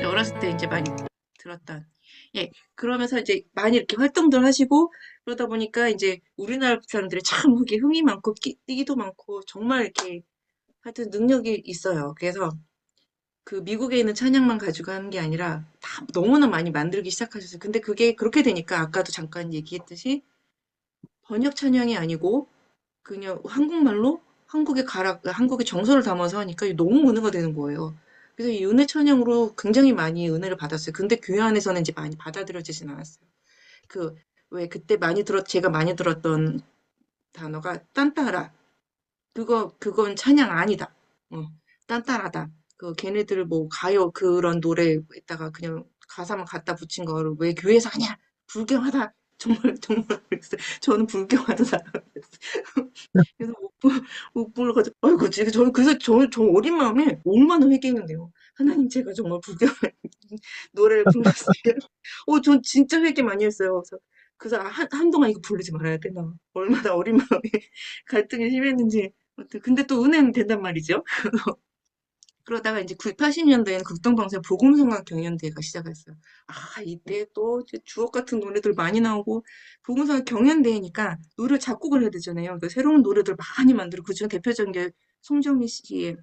저 어렸을 때 이제 많이 들었던. 예, 그러면서 이제 많이 이렇게 활동들 하시고 그러다 보니까 이제 우리나라 사람들이 참 이게 흥이 많고 끼기도 많고 정말 이렇게 하여튼 능력이 있어요. 그래서 그 미국에 있는 찬양만 가지고 하는 게 아니라 다 너무나 많이 만들기 시작하셨어요. 근데 그게 그렇게 되니까 아까도 잠깐 얘기했듯이 번역 찬양이 아니고 그냥 한국말로 한국의 정서를 담아서 하니까 너무 은혜가 되는 거예요. 그래서 이 은혜 찬양으로 굉장히 많이 은혜를 받았어요. 근데 교회 안에서는 이제 많이 받아들여지진 않았어요. 왜 그때 제가 많이 들었던 단어가 딴따라. 그건 찬양 아니다. 딴따라다. 걔네들 뭐 가요 그런 노래에다가 그냥 가사만 갖다 붙인 거를 왜 교회에서 하냐? 불경하다. 정말 그랬어요. 저는 불경하다 사람이었어요. 그래서 못 불러가지고 아이고 그래서 저 어린 마음에 얼마나 회개했는데요. 하나님 제가 정말 불경한 노래를 불렀어요. 전 진짜 회개 많이 했어요. 그래서 한동안 이거 부르지 말아야 되나. 얼마나 어린 마음에 갈등이 심했는지. 근데 또 은혜는 된단 말이죠. 그러다가 이제 80년대에는 극동방송 복음성악 경연대회가 시작했어요. 이때 또 이제 주옥 같은 노래들 많이 나오고 복음성악 경연대회니까 노래 작곡을 해야 되잖아요. 그러니까 새로운 노래들 많이 만들고 그중 대표적인 게 송정미 씨의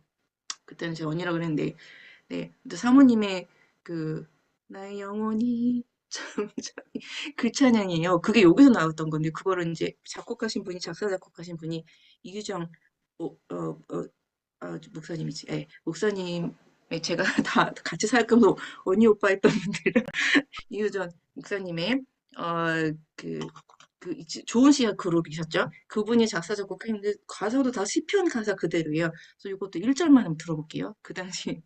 그때는 제 언니라 그랬는데 네, 근데 사모님의 나의 영혼이 그 찬양이에요. 그게 여기서 나왔던 건데 그거를 이제 작사 작곡하신 분이 이규정 목사님이지. 예, 목사님 제가 다 같이 살 거면 언니 오빠 했던 분들이랑 이유전 목사님의 좋은 시야 그룹이셨죠. 그분이 작사 작곡했는데 가사도 다 시편 가사 그대로예요. 그래서 이것도 1절만 한번 들어볼게요. 그 당시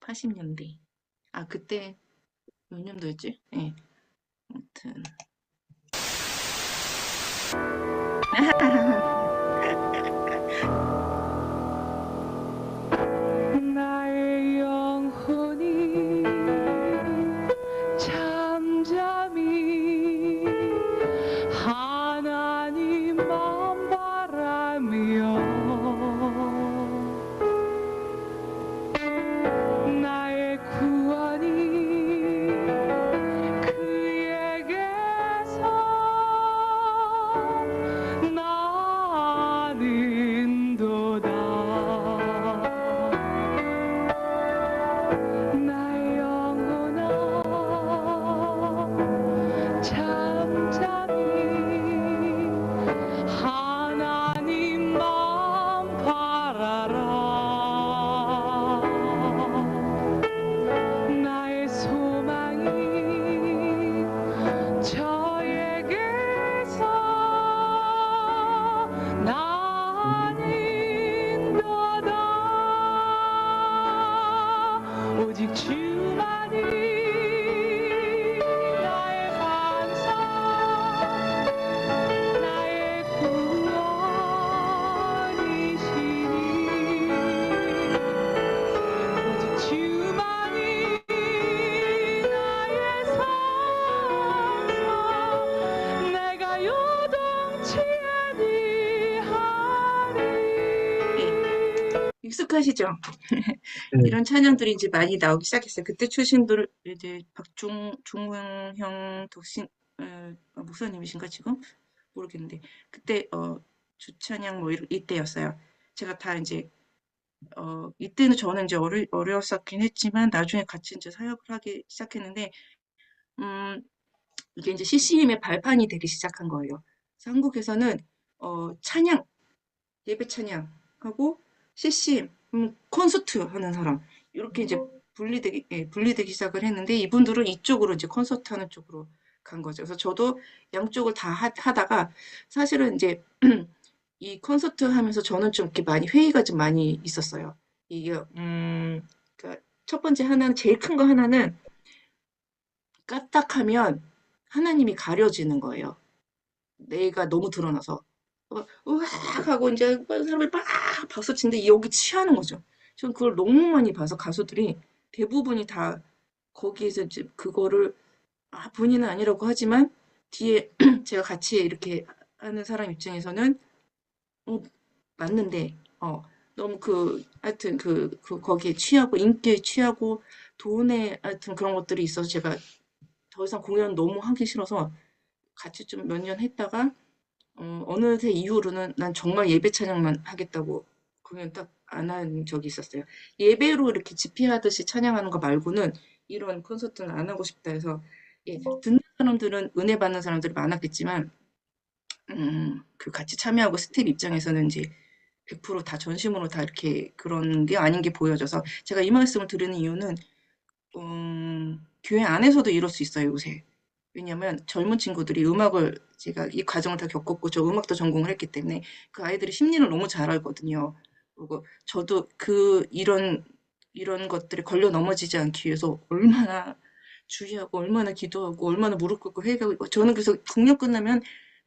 80년대. 그때 몇 년도였지? 예. 아무튼 나의 영혼이 잠잠히 하나님만 바라며 나의 구원이 그에게서 나 기억하시죠? 네. 이런 찬양들이 이제 많이 나오기 시작했어요. 그때 출신들 이제 종웅형 독신 목사님이신가 지금 모르겠는데 그때 주찬양 뭐 이때였어요. 제가 다 이제 이때는 저는 이제 어려웠었긴 했지만 나중에 같이 이제 사역을 하기 시작했는데 이게 이제 CCM의 발판이 되기 시작한 거예요. 그래서 한국에서는 찬양, 예배 찬양하고 CCM, 콘서트 하는 사람 이렇게 이제 분리되기 시작을 했는데 이분들은 이쪽으로 이제 콘서트 하는 쪽으로 간 거죠. 그래서 저도 양쪽을 다 하다가 사실은 이제 이 콘서트 하면서 저는 좀 이렇게 많이 회의가 좀 많이 있었어요. 이게 그러니까 첫 번째 하나는 제일 큰 거 하나는 까딱하면 하나님이 가려지는 거예요. 내가 너무 드러나서 으악 하고 이제 사람들이 막 박수 치는데 여기 취하는 거죠. 저는 그걸 너무 많이 봐서 가수들이 대부분이 다 거기에서 이제 그거를 본인은 아니라고 하지만 뒤에 제가 같이 이렇게 하는 사람 입장에서는 맞는데 너무 하여튼 거기에 취하고 인기에 취하고 돈에 하여튼 그런 것들이 있어서 제가 더 이상 공연 너무 하기 싫어서 같이 좀 몇 년 했다가 어느새 이후로는 난 정말 예배 찬양만 하겠다고 공연 딱 안 한 적이 있었어요. 예배로 이렇게 집회하듯이 찬양하는 거 말고는 이런 콘서트는 안 하고 싶다 해서 듣는 사람들은 은혜 받는 사람들이 많았겠지만 같이 참여하고 스텝 입장에서는 이제 100% 다 전심으로 다 이렇게 그런 게 아닌 게 보여져서 제가 이 말씀을 드리는 이유는 교회 안에서도 이럴 수 있어요, 요새. 왜냐면 젊은 친구들이 음악을 제가 이 과정을 다 겪었고 저 음악도 전공을 했기 때문에 그 아이들이 심리를 너무 잘 알거든요. 그리고 저도 이런 것들에 걸려 넘어지지 않기 위해서 얼마나 주의하고 얼마나 기도하고 얼마나 무릎 꿇고 회개하고 저는 그래서 공연 끝나면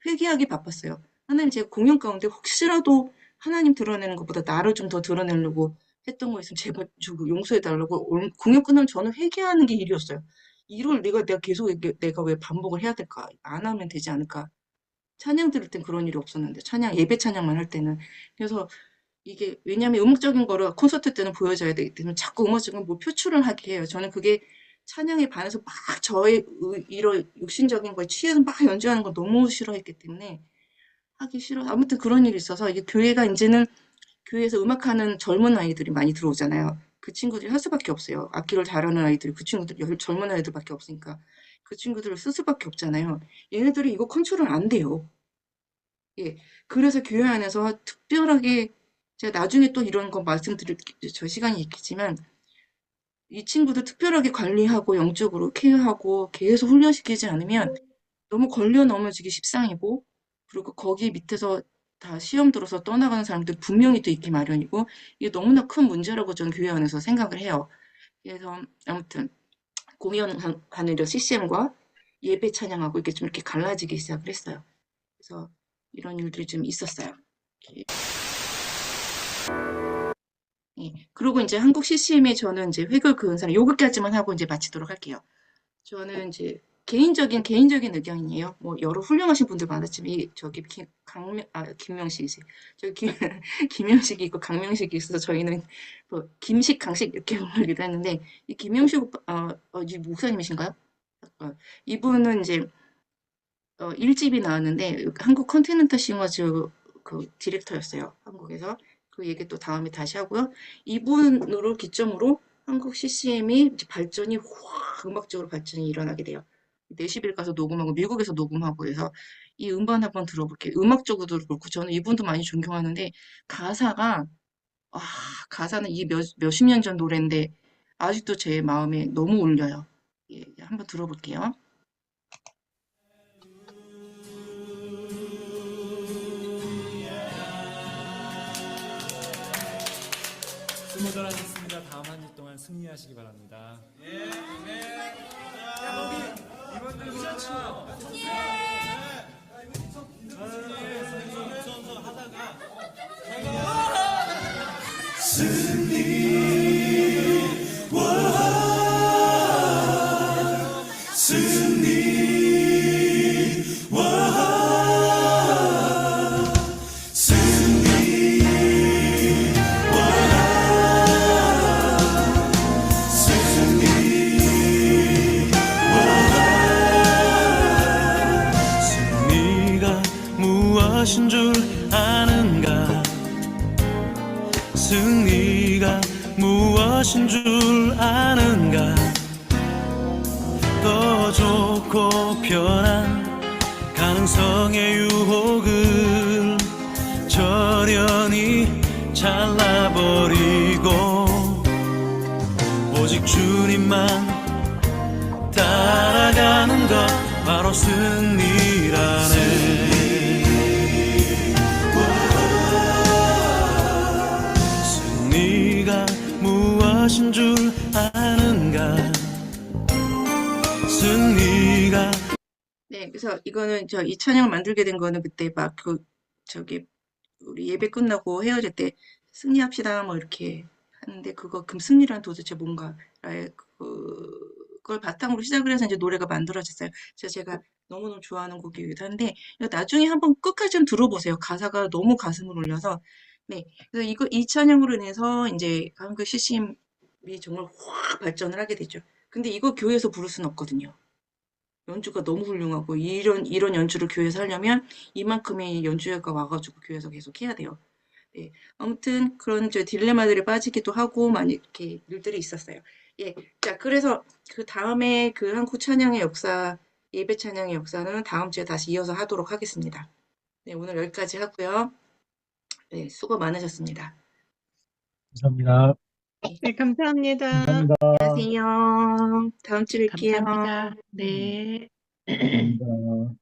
회개하기 바빴어요. 하나님 제가 공연 가운데 혹시라도 하나님 드러내는 것보다 나를 좀 더 드러내려고 했던 거 있으면 제발 좀 용서해달라고 공연 끝나면 저는 회개하는 게 일이었어요. 이걸 내가 계속 내가 왜 반복을 해야 될까? 안 하면 되지 않을까? 찬양 들을 땐 그런 일이 없었는데 예배 찬양만 할 때는 그래서 이게 왜냐하면 음악적인 거를 콘서트 때는 보여줘야 되기 때문에 자꾸 음악적인 뭐 표출을 하게 해요. 저는 그게 찬양에 반해서 막 저의 이런 육신적인 거에 취해서 막 연주하는 거 너무 싫어했기 때문에 하기 싫어. 아무튼 그런 일이 있어서 이게 교회가 이제는 교회에서 음악하는 젊은 아이들이 많이 들어오잖아요. 그 친구들이 할 수밖에 없어요. 악기를 잘하는 아이들이 그 친구들이 젊은 아이들밖에 없으니까 그 친구들을 쓸 수밖에 없잖아요. 얘네들이 이거 컨트롤 안 돼요. 예, 그래서 교회 안에서 특별하게 제가 나중에 또 이런 거 말씀드릴 저 시간이 있겠지만 이 친구들 특별하게 관리하고 영적으로 케어하고 계속 훈련시키지 않으면 너무 걸려 넘어지기 십상이고 그리고 거기 밑에서 다 시험 들어서 떠나가는 사람들 분명히 또 있기 마련이고 이게 너무나 큰 문제라고 저는 교회 안에서 생각을 해요. 그래서 아무튼 공연하는 이런 CCM과 예배 찬양하고 이렇게 좀 이렇게 갈라지기 시작을 했어요. 그래서 이런 일들이 좀 있었어요. 예. 그리고 이제 한국 CCM에 저는 이제 획을 그은 사람 요것까지만 하고 이제 마치도록 할게요. 저는 이제 개인적인 의견이에요. 뭐 여러 훌륭하신 분들 많았지만 저기 김명식이지. 저기 김명식이 있고 강명식이 있어서 저희는 뭐 김식, 강식 이렇게 부르기도 했는데 이 김명식 이 목사님이신가요? 이분은 이제 1집이 나왔는데 한국 컨티넨탈 싱어즈 그 디렉터였어요. 한국에서. 그 얘기 또 다음에 다시 하고요. 이분으로 기점으로 한국 CCM이 발전이 확 음악적으로 발전이 일어나게 돼요. 내시빌 가서 녹음하고 미국에서 녹음하고 해서 이 음반 한번 들어볼게요. 음악적으로도 그렇고 저는 이분도 많이 존경하는데 가사는 이 몇십 년 전 노래인데 아직도 제 마음에 너무 울려요. 예, 한번 들어볼게요. 수고들하셨습니다. 다음 한 주 동안 승리하시기 바랍니다. 예, 이분들 그렇죠. 승리 좋고 편한 가능성의 유혹을 저련히 잘라버리고 오직 주님만 따라가는 것 바로 승리라네. 승리가 무엇인 줄 아는가? 승리가. 네, 그래서 이거는 이 찬양을 만들게 된 거는 그때 막 저기 우리 예배 끝나고 헤어질 때 승리합시다 뭐 이렇게 하는데 그럼 승리란 도대체 뭔가라의 그걸 바탕으로 시작을 해서 이제 노래가 만들어졌어요. 그래서 제가 너무너무 좋아하는 곡이기도 한데 이거 나중에 한번 끝까지 좀 들어보세요. 가사가 너무 가슴을 울려서. 네, 그래서 이 찬양으로 인해서 이제 한국 CCM이 정말 확 발전을 하게 되죠. 근데 이거 교회에서 부를 수는 없거든요. 연주가 너무 훌륭하고 이런 연주를 교회에서 하려면 이만큼의 연주회가 와가지고 교회에서 계속 해야 돼요. 네, 아무튼 그런 딜레마들이 빠지기도 하고 많이 이렇게 일들이 있었어요. 예, 자 그래서 그 다음에 그 한국 찬양의 역사, 예배 찬양의 역사는 다음 주에 다시 이어서 하도록 하겠습니다. 네, 오늘 여기까지 하고요. 네, 수고 많으셨습니다. 감사합니다. 네, 감사합니다. 감사합니다. 안녕하세요. 다음 주에 뵐게요. 감사합니다. 네. 감사합니다.